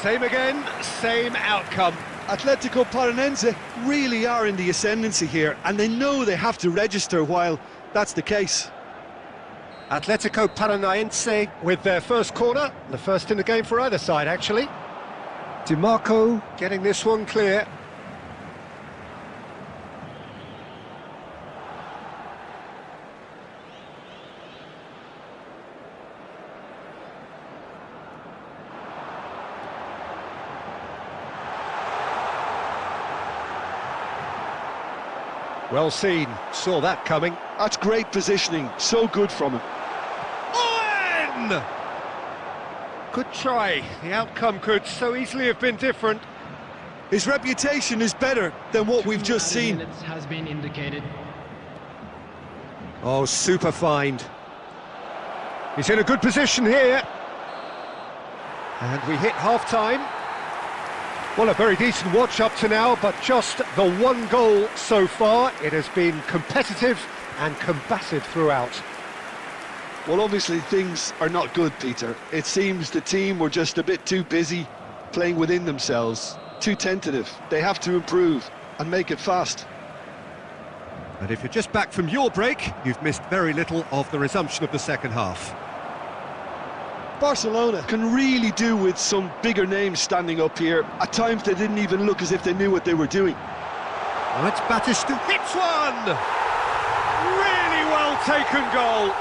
Same again, same outcome. Atletico Paranaense really are in the ascendancy here, and they know they have to register while that's the case. Atletico Paranaense with their first corner, the first in the game for either side, actually. DiMarco getting this one clear. Well seen, saw that coming. That's great positioning, so good from him. Owen! Good try, the outcome could so easily have been different. His reputation is better than what we've just seen. Minutes has been indicated. Oh, super find. He's in a good position here. And we hit half-time. Well, a very decent watch up to now, but just the one goal so far. It has been competitive and combative throughout. Well, obviously things are not good, Peter. It seems the team were just a bit too busy playing within themselves, too tentative. They have to improve. and make it fast. And if you're just back from your break, you've missed very little of the resumption of the second half. Barcelona can really do with some bigger names standing up here. At times they didn't even look as if they knew what they were doing. Oh, it's Batista hits one! Really well taken goal.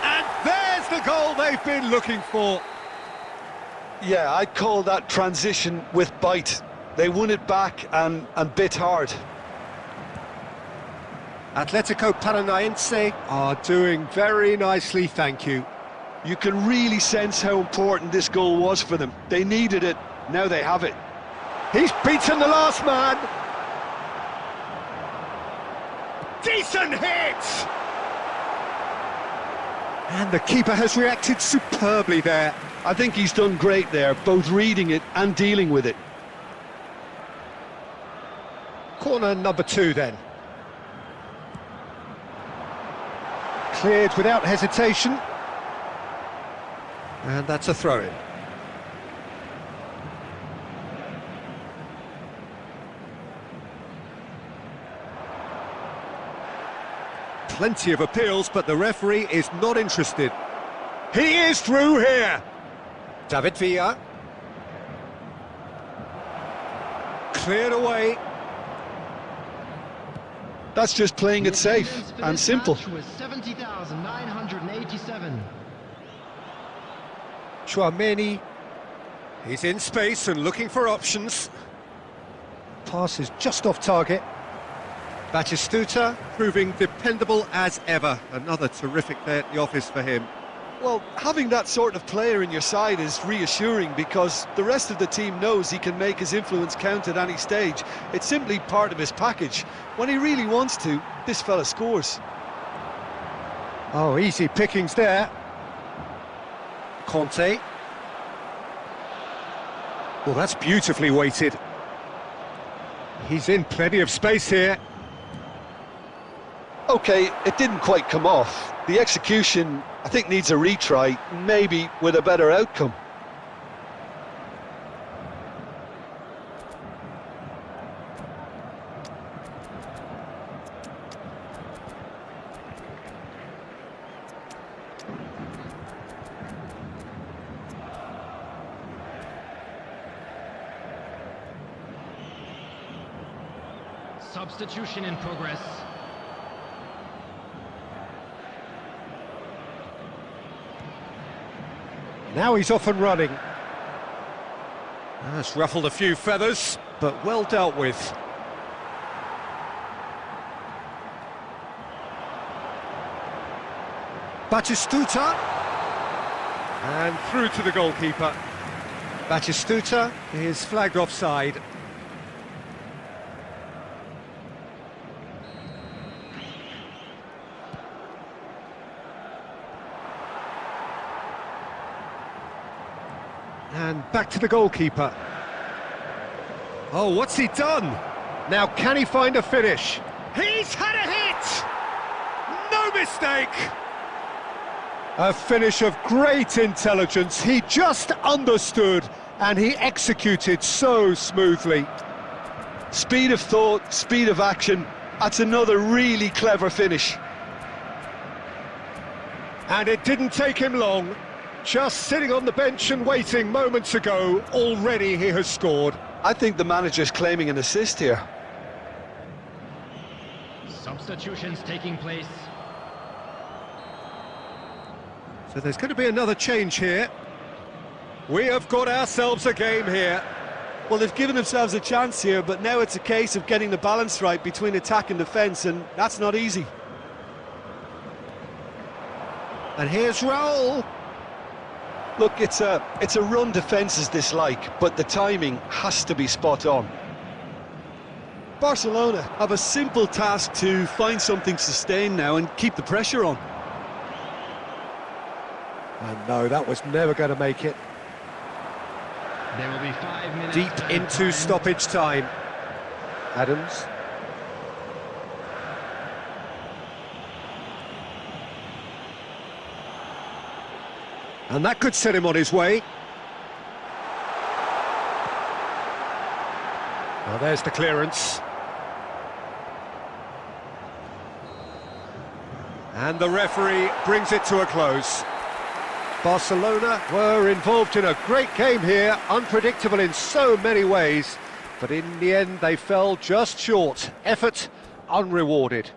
And there's the goal they've been looking for. Yeah, I'd call that transition with bite. They won it back and bit hard. Atletico Paranaense are doing very nicely, thank you. You can really sense how important this goal was for them. They needed it, now they have it. He's beaten the last man. Decent hit! And the keeper has reacted superbly there. I think he's done great there, both reading it and dealing with it. Corner number 2 then. Cleared without hesitation. And that's a throw-in. Plenty of appeals, but the referee is not interested. He is through here. David Villa. Cleared away. That's just playing it safe and simple. Was 70,987. Chouameni. He's in space and looking for options. Pass is just off target. Batistuta proving dependable as ever. Another terrific day at the office for him. Well, having that sort of player in your side is reassuring because the rest of the team knows he can make his influence count at any stage. It's simply part of his package. When he really wants to, this fella scores. Oh, easy pickings there. Conte. Well, that's beautifully weighted. He's in plenty of space here. Okay, it didn't quite come off. The execution, I think, needs a retry, maybe with a better outcome. Substitution in progress. Now he's off and running. That's ruffled a few feathers, but well dealt with. Batistuta. And through to the goalkeeper. Batistuta is flagged offside. And back to the goalkeeper. Oh, what's he done? Now, can he find a finish? He's had a hit! No mistake! A finish of great intelligence. He just understood and he executed so smoothly. Speed of thought, speed of action. That's another really clever finish. And it didn't take him long. Just sitting on the bench and waiting moments ago, already he has scored. I think the manager's claiming an assist here. Substitutions taking place. So there's going to be another change here. We have got ourselves a game here. Well, they've given themselves a chance here, but now it's a case of getting the balance right between attack and defence, and that's not easy. And here's Raul. Look, it's a run defence dislike, but the timing has to be spot on. Barcelona have a simple task to find something sustained now and keep the pressure on. And no, that was never going to make it. There will be 5 minutes. Deep into stoppage time. Adams. And that could set him on his way. Well, there's the clearance. And the referee brings it to a close. Barcelona were involved in a great game here, unpredictable in so many ways, but in the end they fell just short. Effort unrewarded.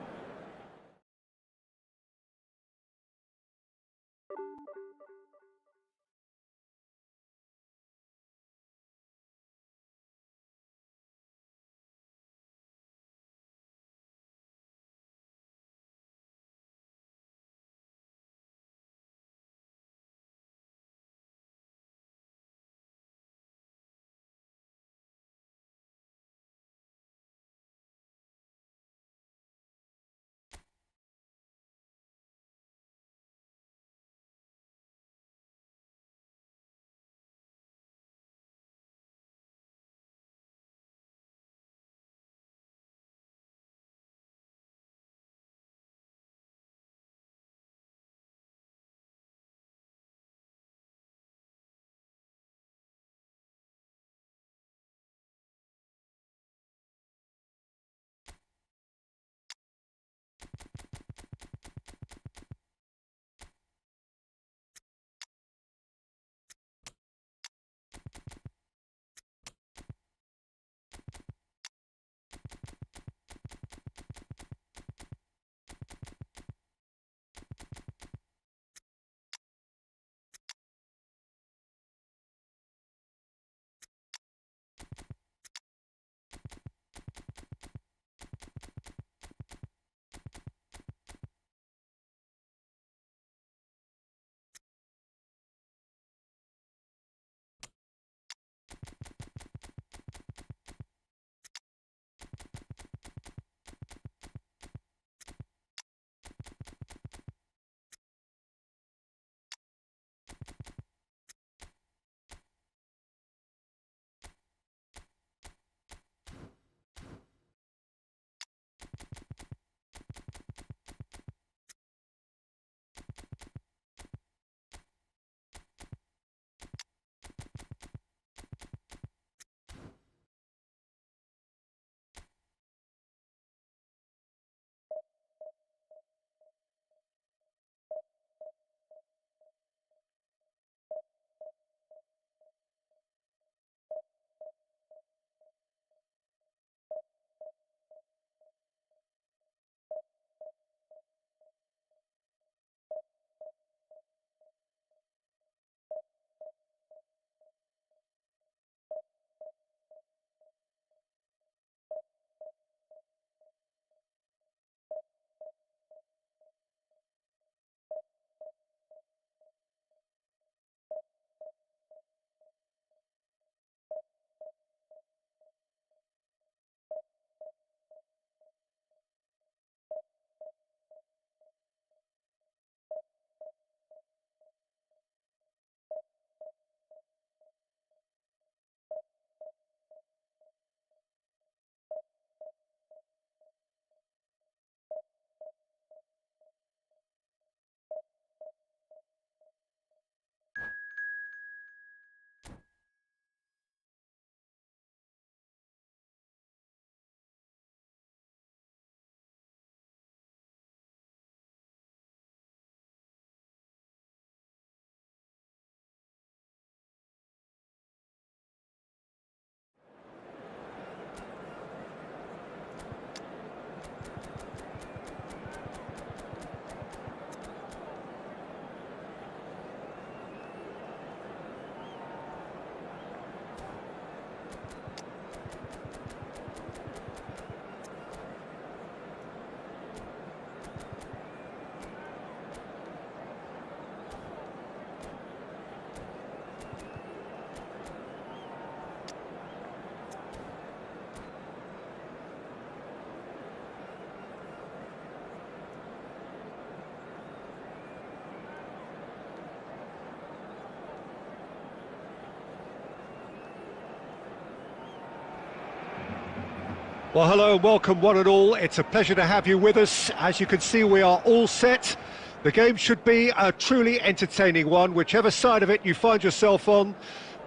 Well, hello and welcome one and all. It's a pleasure to have you with us. As you can see, we are all set. The game should be a truly entertaining one, whichever side of it you find yourself on.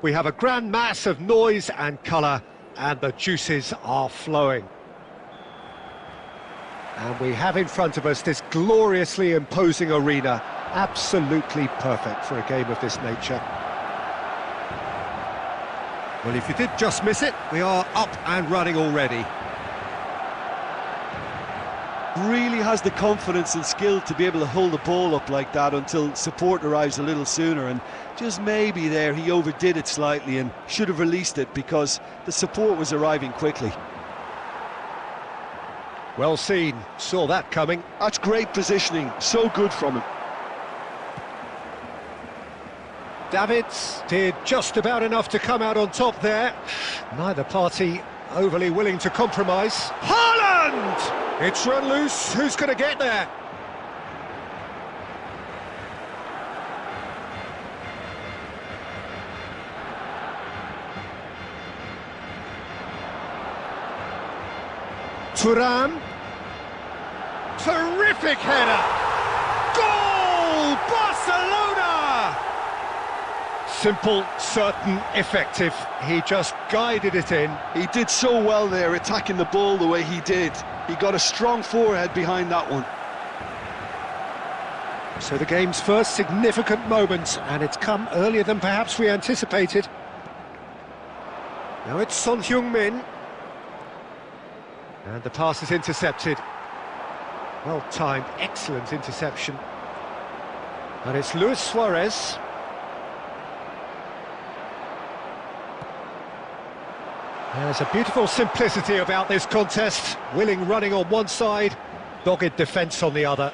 We have a grand mass of noise and colour, and the juices are flowing. And we have in front of us this gloriously imposing arena, absolutely perfect for a game of this nature. Well, if you did just miss it, we are up and running already. Really has the confidence and skill to be able to hold the ball up like that until support arrives a little sooner, and just maybe there he overdid it slightly and should have released it because the support was arriving quickly. Well seen, saw that coming. That's great positioning, so good from him. Davids did just about enough to come out on top there. Neither party overly willing to compromise. Haaland! It's run loose, who's going to get there? Thuram. Terrific header! Goal! Barcelona! Simple, certain, effective. He just guided it in. He did so well there, attacking the ball the way he did. He got a strong forehead behind that one. So the game's first significant moment, and it's come earlier than perhaps we anticipated. Now it's Son Heung-min. And the pass is intercepted. Well timed, excellent interception. And it's Luis Suarez. There's a beautiful simplicity about this contest. Willing running on one side, dogged defence on the other.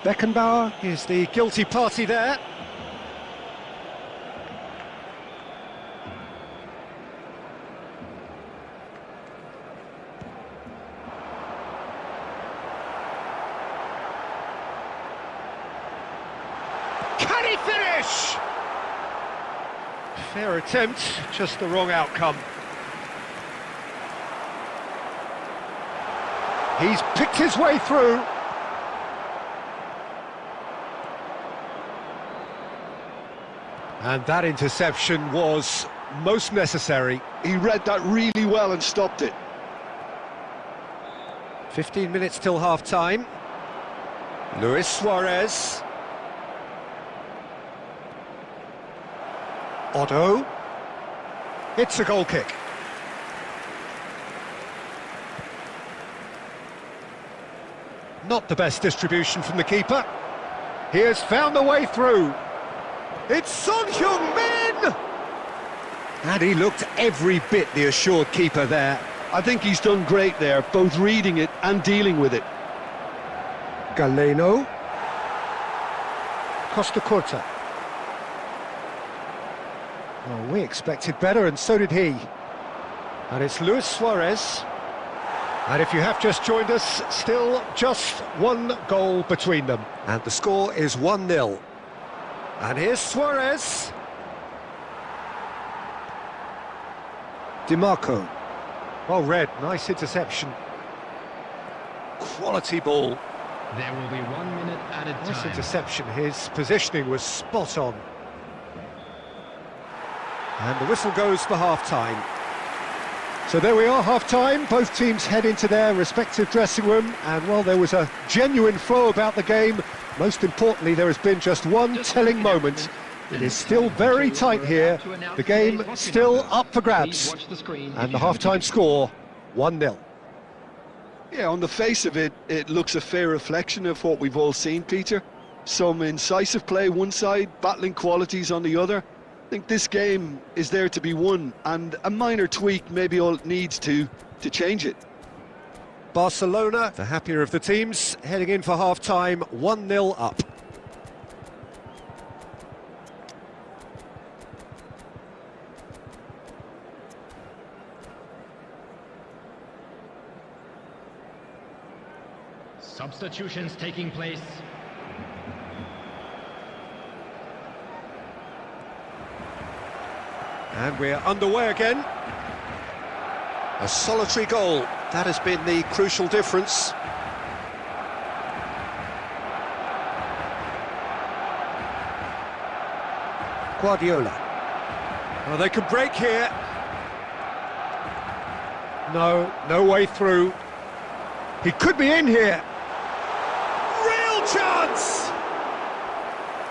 Beckenbauer is the guilty party there. Can he finish? Fair attempt, just the wrong outcome. He's picked his way through. And that interception was most necessary. He read that really well and stopped it. 15 minutes till half-time. Luis Suarez. Otto. It's a goal kick. Not the best distribution from the keeper. He has found a way through. It's Son Heung-min! And he looked every bit the assured keeper there. I think he's done great there, both reading it and dealing with it. Galeno. Costa Curta. Well, we expected better, and so did he. And it's Luis Suarez. And if you have just joined us, still just one goal between them. And the score is 1-0. And here's Suarez. DiMarco. Well read, nice interception. Quality ball. There will be 1 minute added time. Nice interception, his positioning was spot on. And the whistle goes for half-time. So there we are, half-time. Both teams head into their respective dressing room. And while there was a genuine flow about the game, most importantly, there has been just one telling moment. It is still very tight here. The game still up for grabs. And the half-time score, 1-0. Yeah, on the face of it, it looks a fair reflection of what we've all seen, Peter. Some incisive play one side, battling qualities on the other. I think this game is there to be won, and a minor tweak maybe all it needs to change it. Barcelona, the happier of the teams, heading in for half-time, 1-0 up. Substitutions taking place. And we're underway again. A solitary goal, that has been the crucial difference. Guardiola. Oh, they can break here. No way through. He could be in here. Real chance!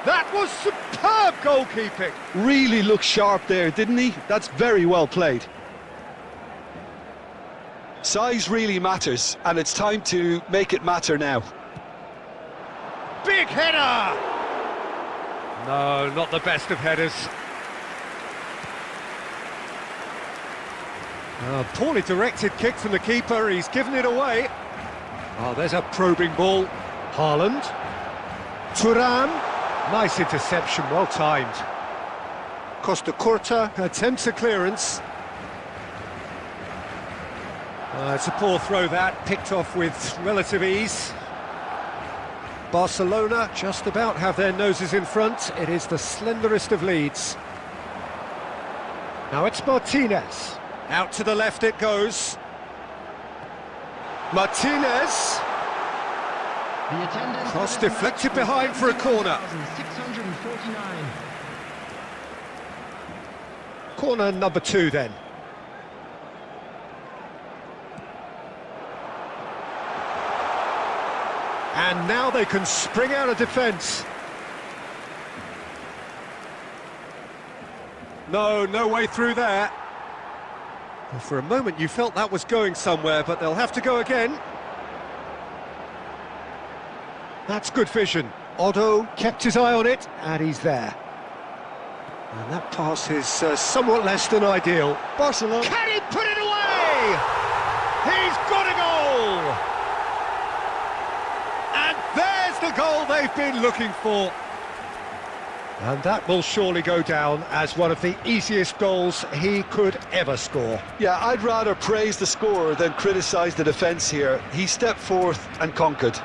That was superb goalkeeping. Really looked sharp there, didn't he? That's very well played. Size really matters, and it's time to make it matter now. Big header! No, not the best of headers. Poorly directed kick from the keeper, he's given it away. Oh, there's a probing ball. Haaland. Thuram. Nice interception, well timed. Costa Curta attempts a clearance. It's a poor throw that, picked off with relative ease. Barcelona just about have their noses in front. It is the slenderest of leads. Now it's Martinez. Out to the left it goes. Martinez. Cross deflected behind for a corner. 649. Corner number 2 then. And now they can spring out of defence. No way through there. Well, for a moment you felt that was going somewhere, but they'll have to go again. That's good vision. Otto kept his eye on it, and he's there. And that pass is somewhat less than ideal. Barcelona. Can he put it away? He's got a goal! And there's the goal they've been looking for. And that will surely go down as one of the easiest goals he could ever score. Yeah, I'd rather praise the scorer than criticise the defence here. He stepped forth and conquered.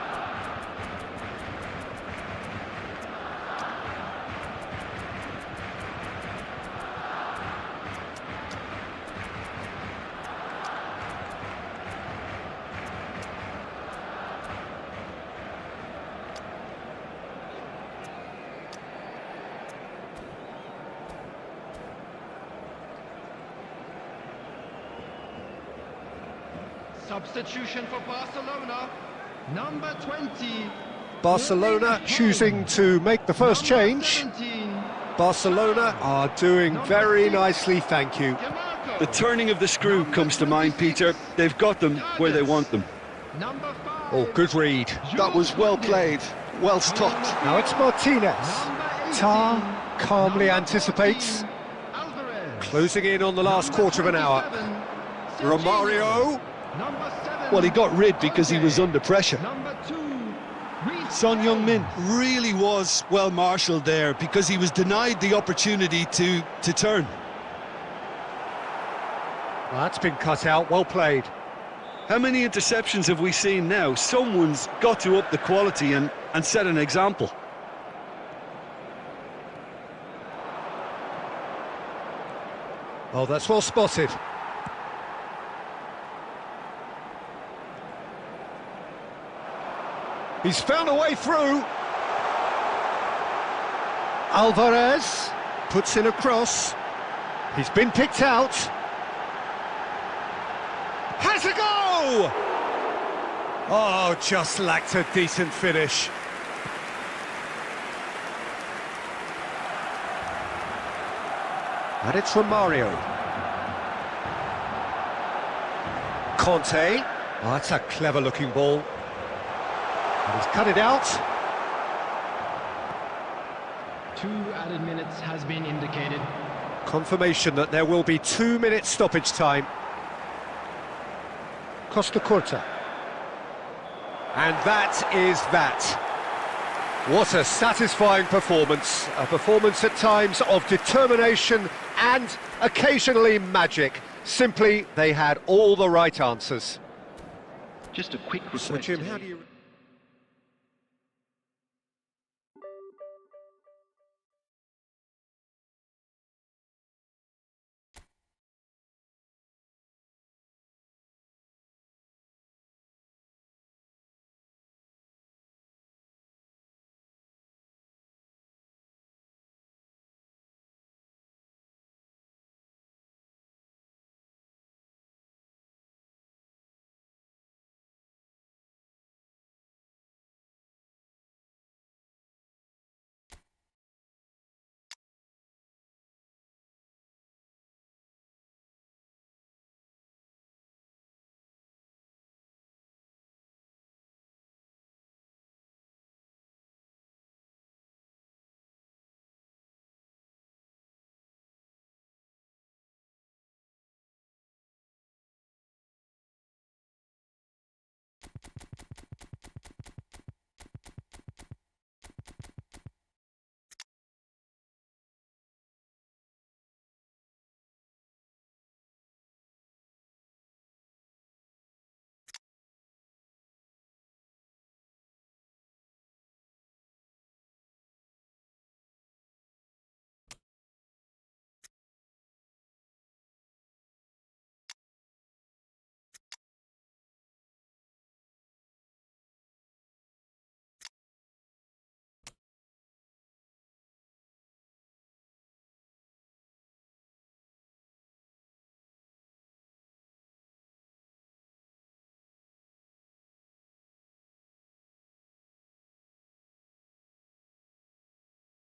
Substitution for Barcelona, number 20. Barcelona choosing to make the first change. Barcelona are doing very nicely, thank you. The turning of the screw comes to mind, Peter. They've got them where they want them. Number 5. Oh, good read. That was well played, well stopped. Now it's Martinez. Tar calmly anticipates. Closing in on the last quarter of an hour. Romario. Well, he got rid because he was under pressure. Number 2. Son Heung-min really was well marshalled there because he was denied the opportunity to turn. Well, that's been cut out, well played. How many interceptions have we seen now? Someone's got to up the quality and set an example. Oh, that's well spotted. He's found a way through. Alvarez puts in a cross. He's been picked out. Has a go! Oh, just lacked a decent finish. And it's Romario. Conte. Oh, that's a clever-looking ball. And he's cut it out. 2 added minutes has been indicated. Confirmation that there will be 2 minutes stoppage time. Costa Curta. And that is that. What a satisfying performance. A performance at times of determination and occasionally magic. Simply, they had all the right answers. Just a quick request. So, Jim, how do you...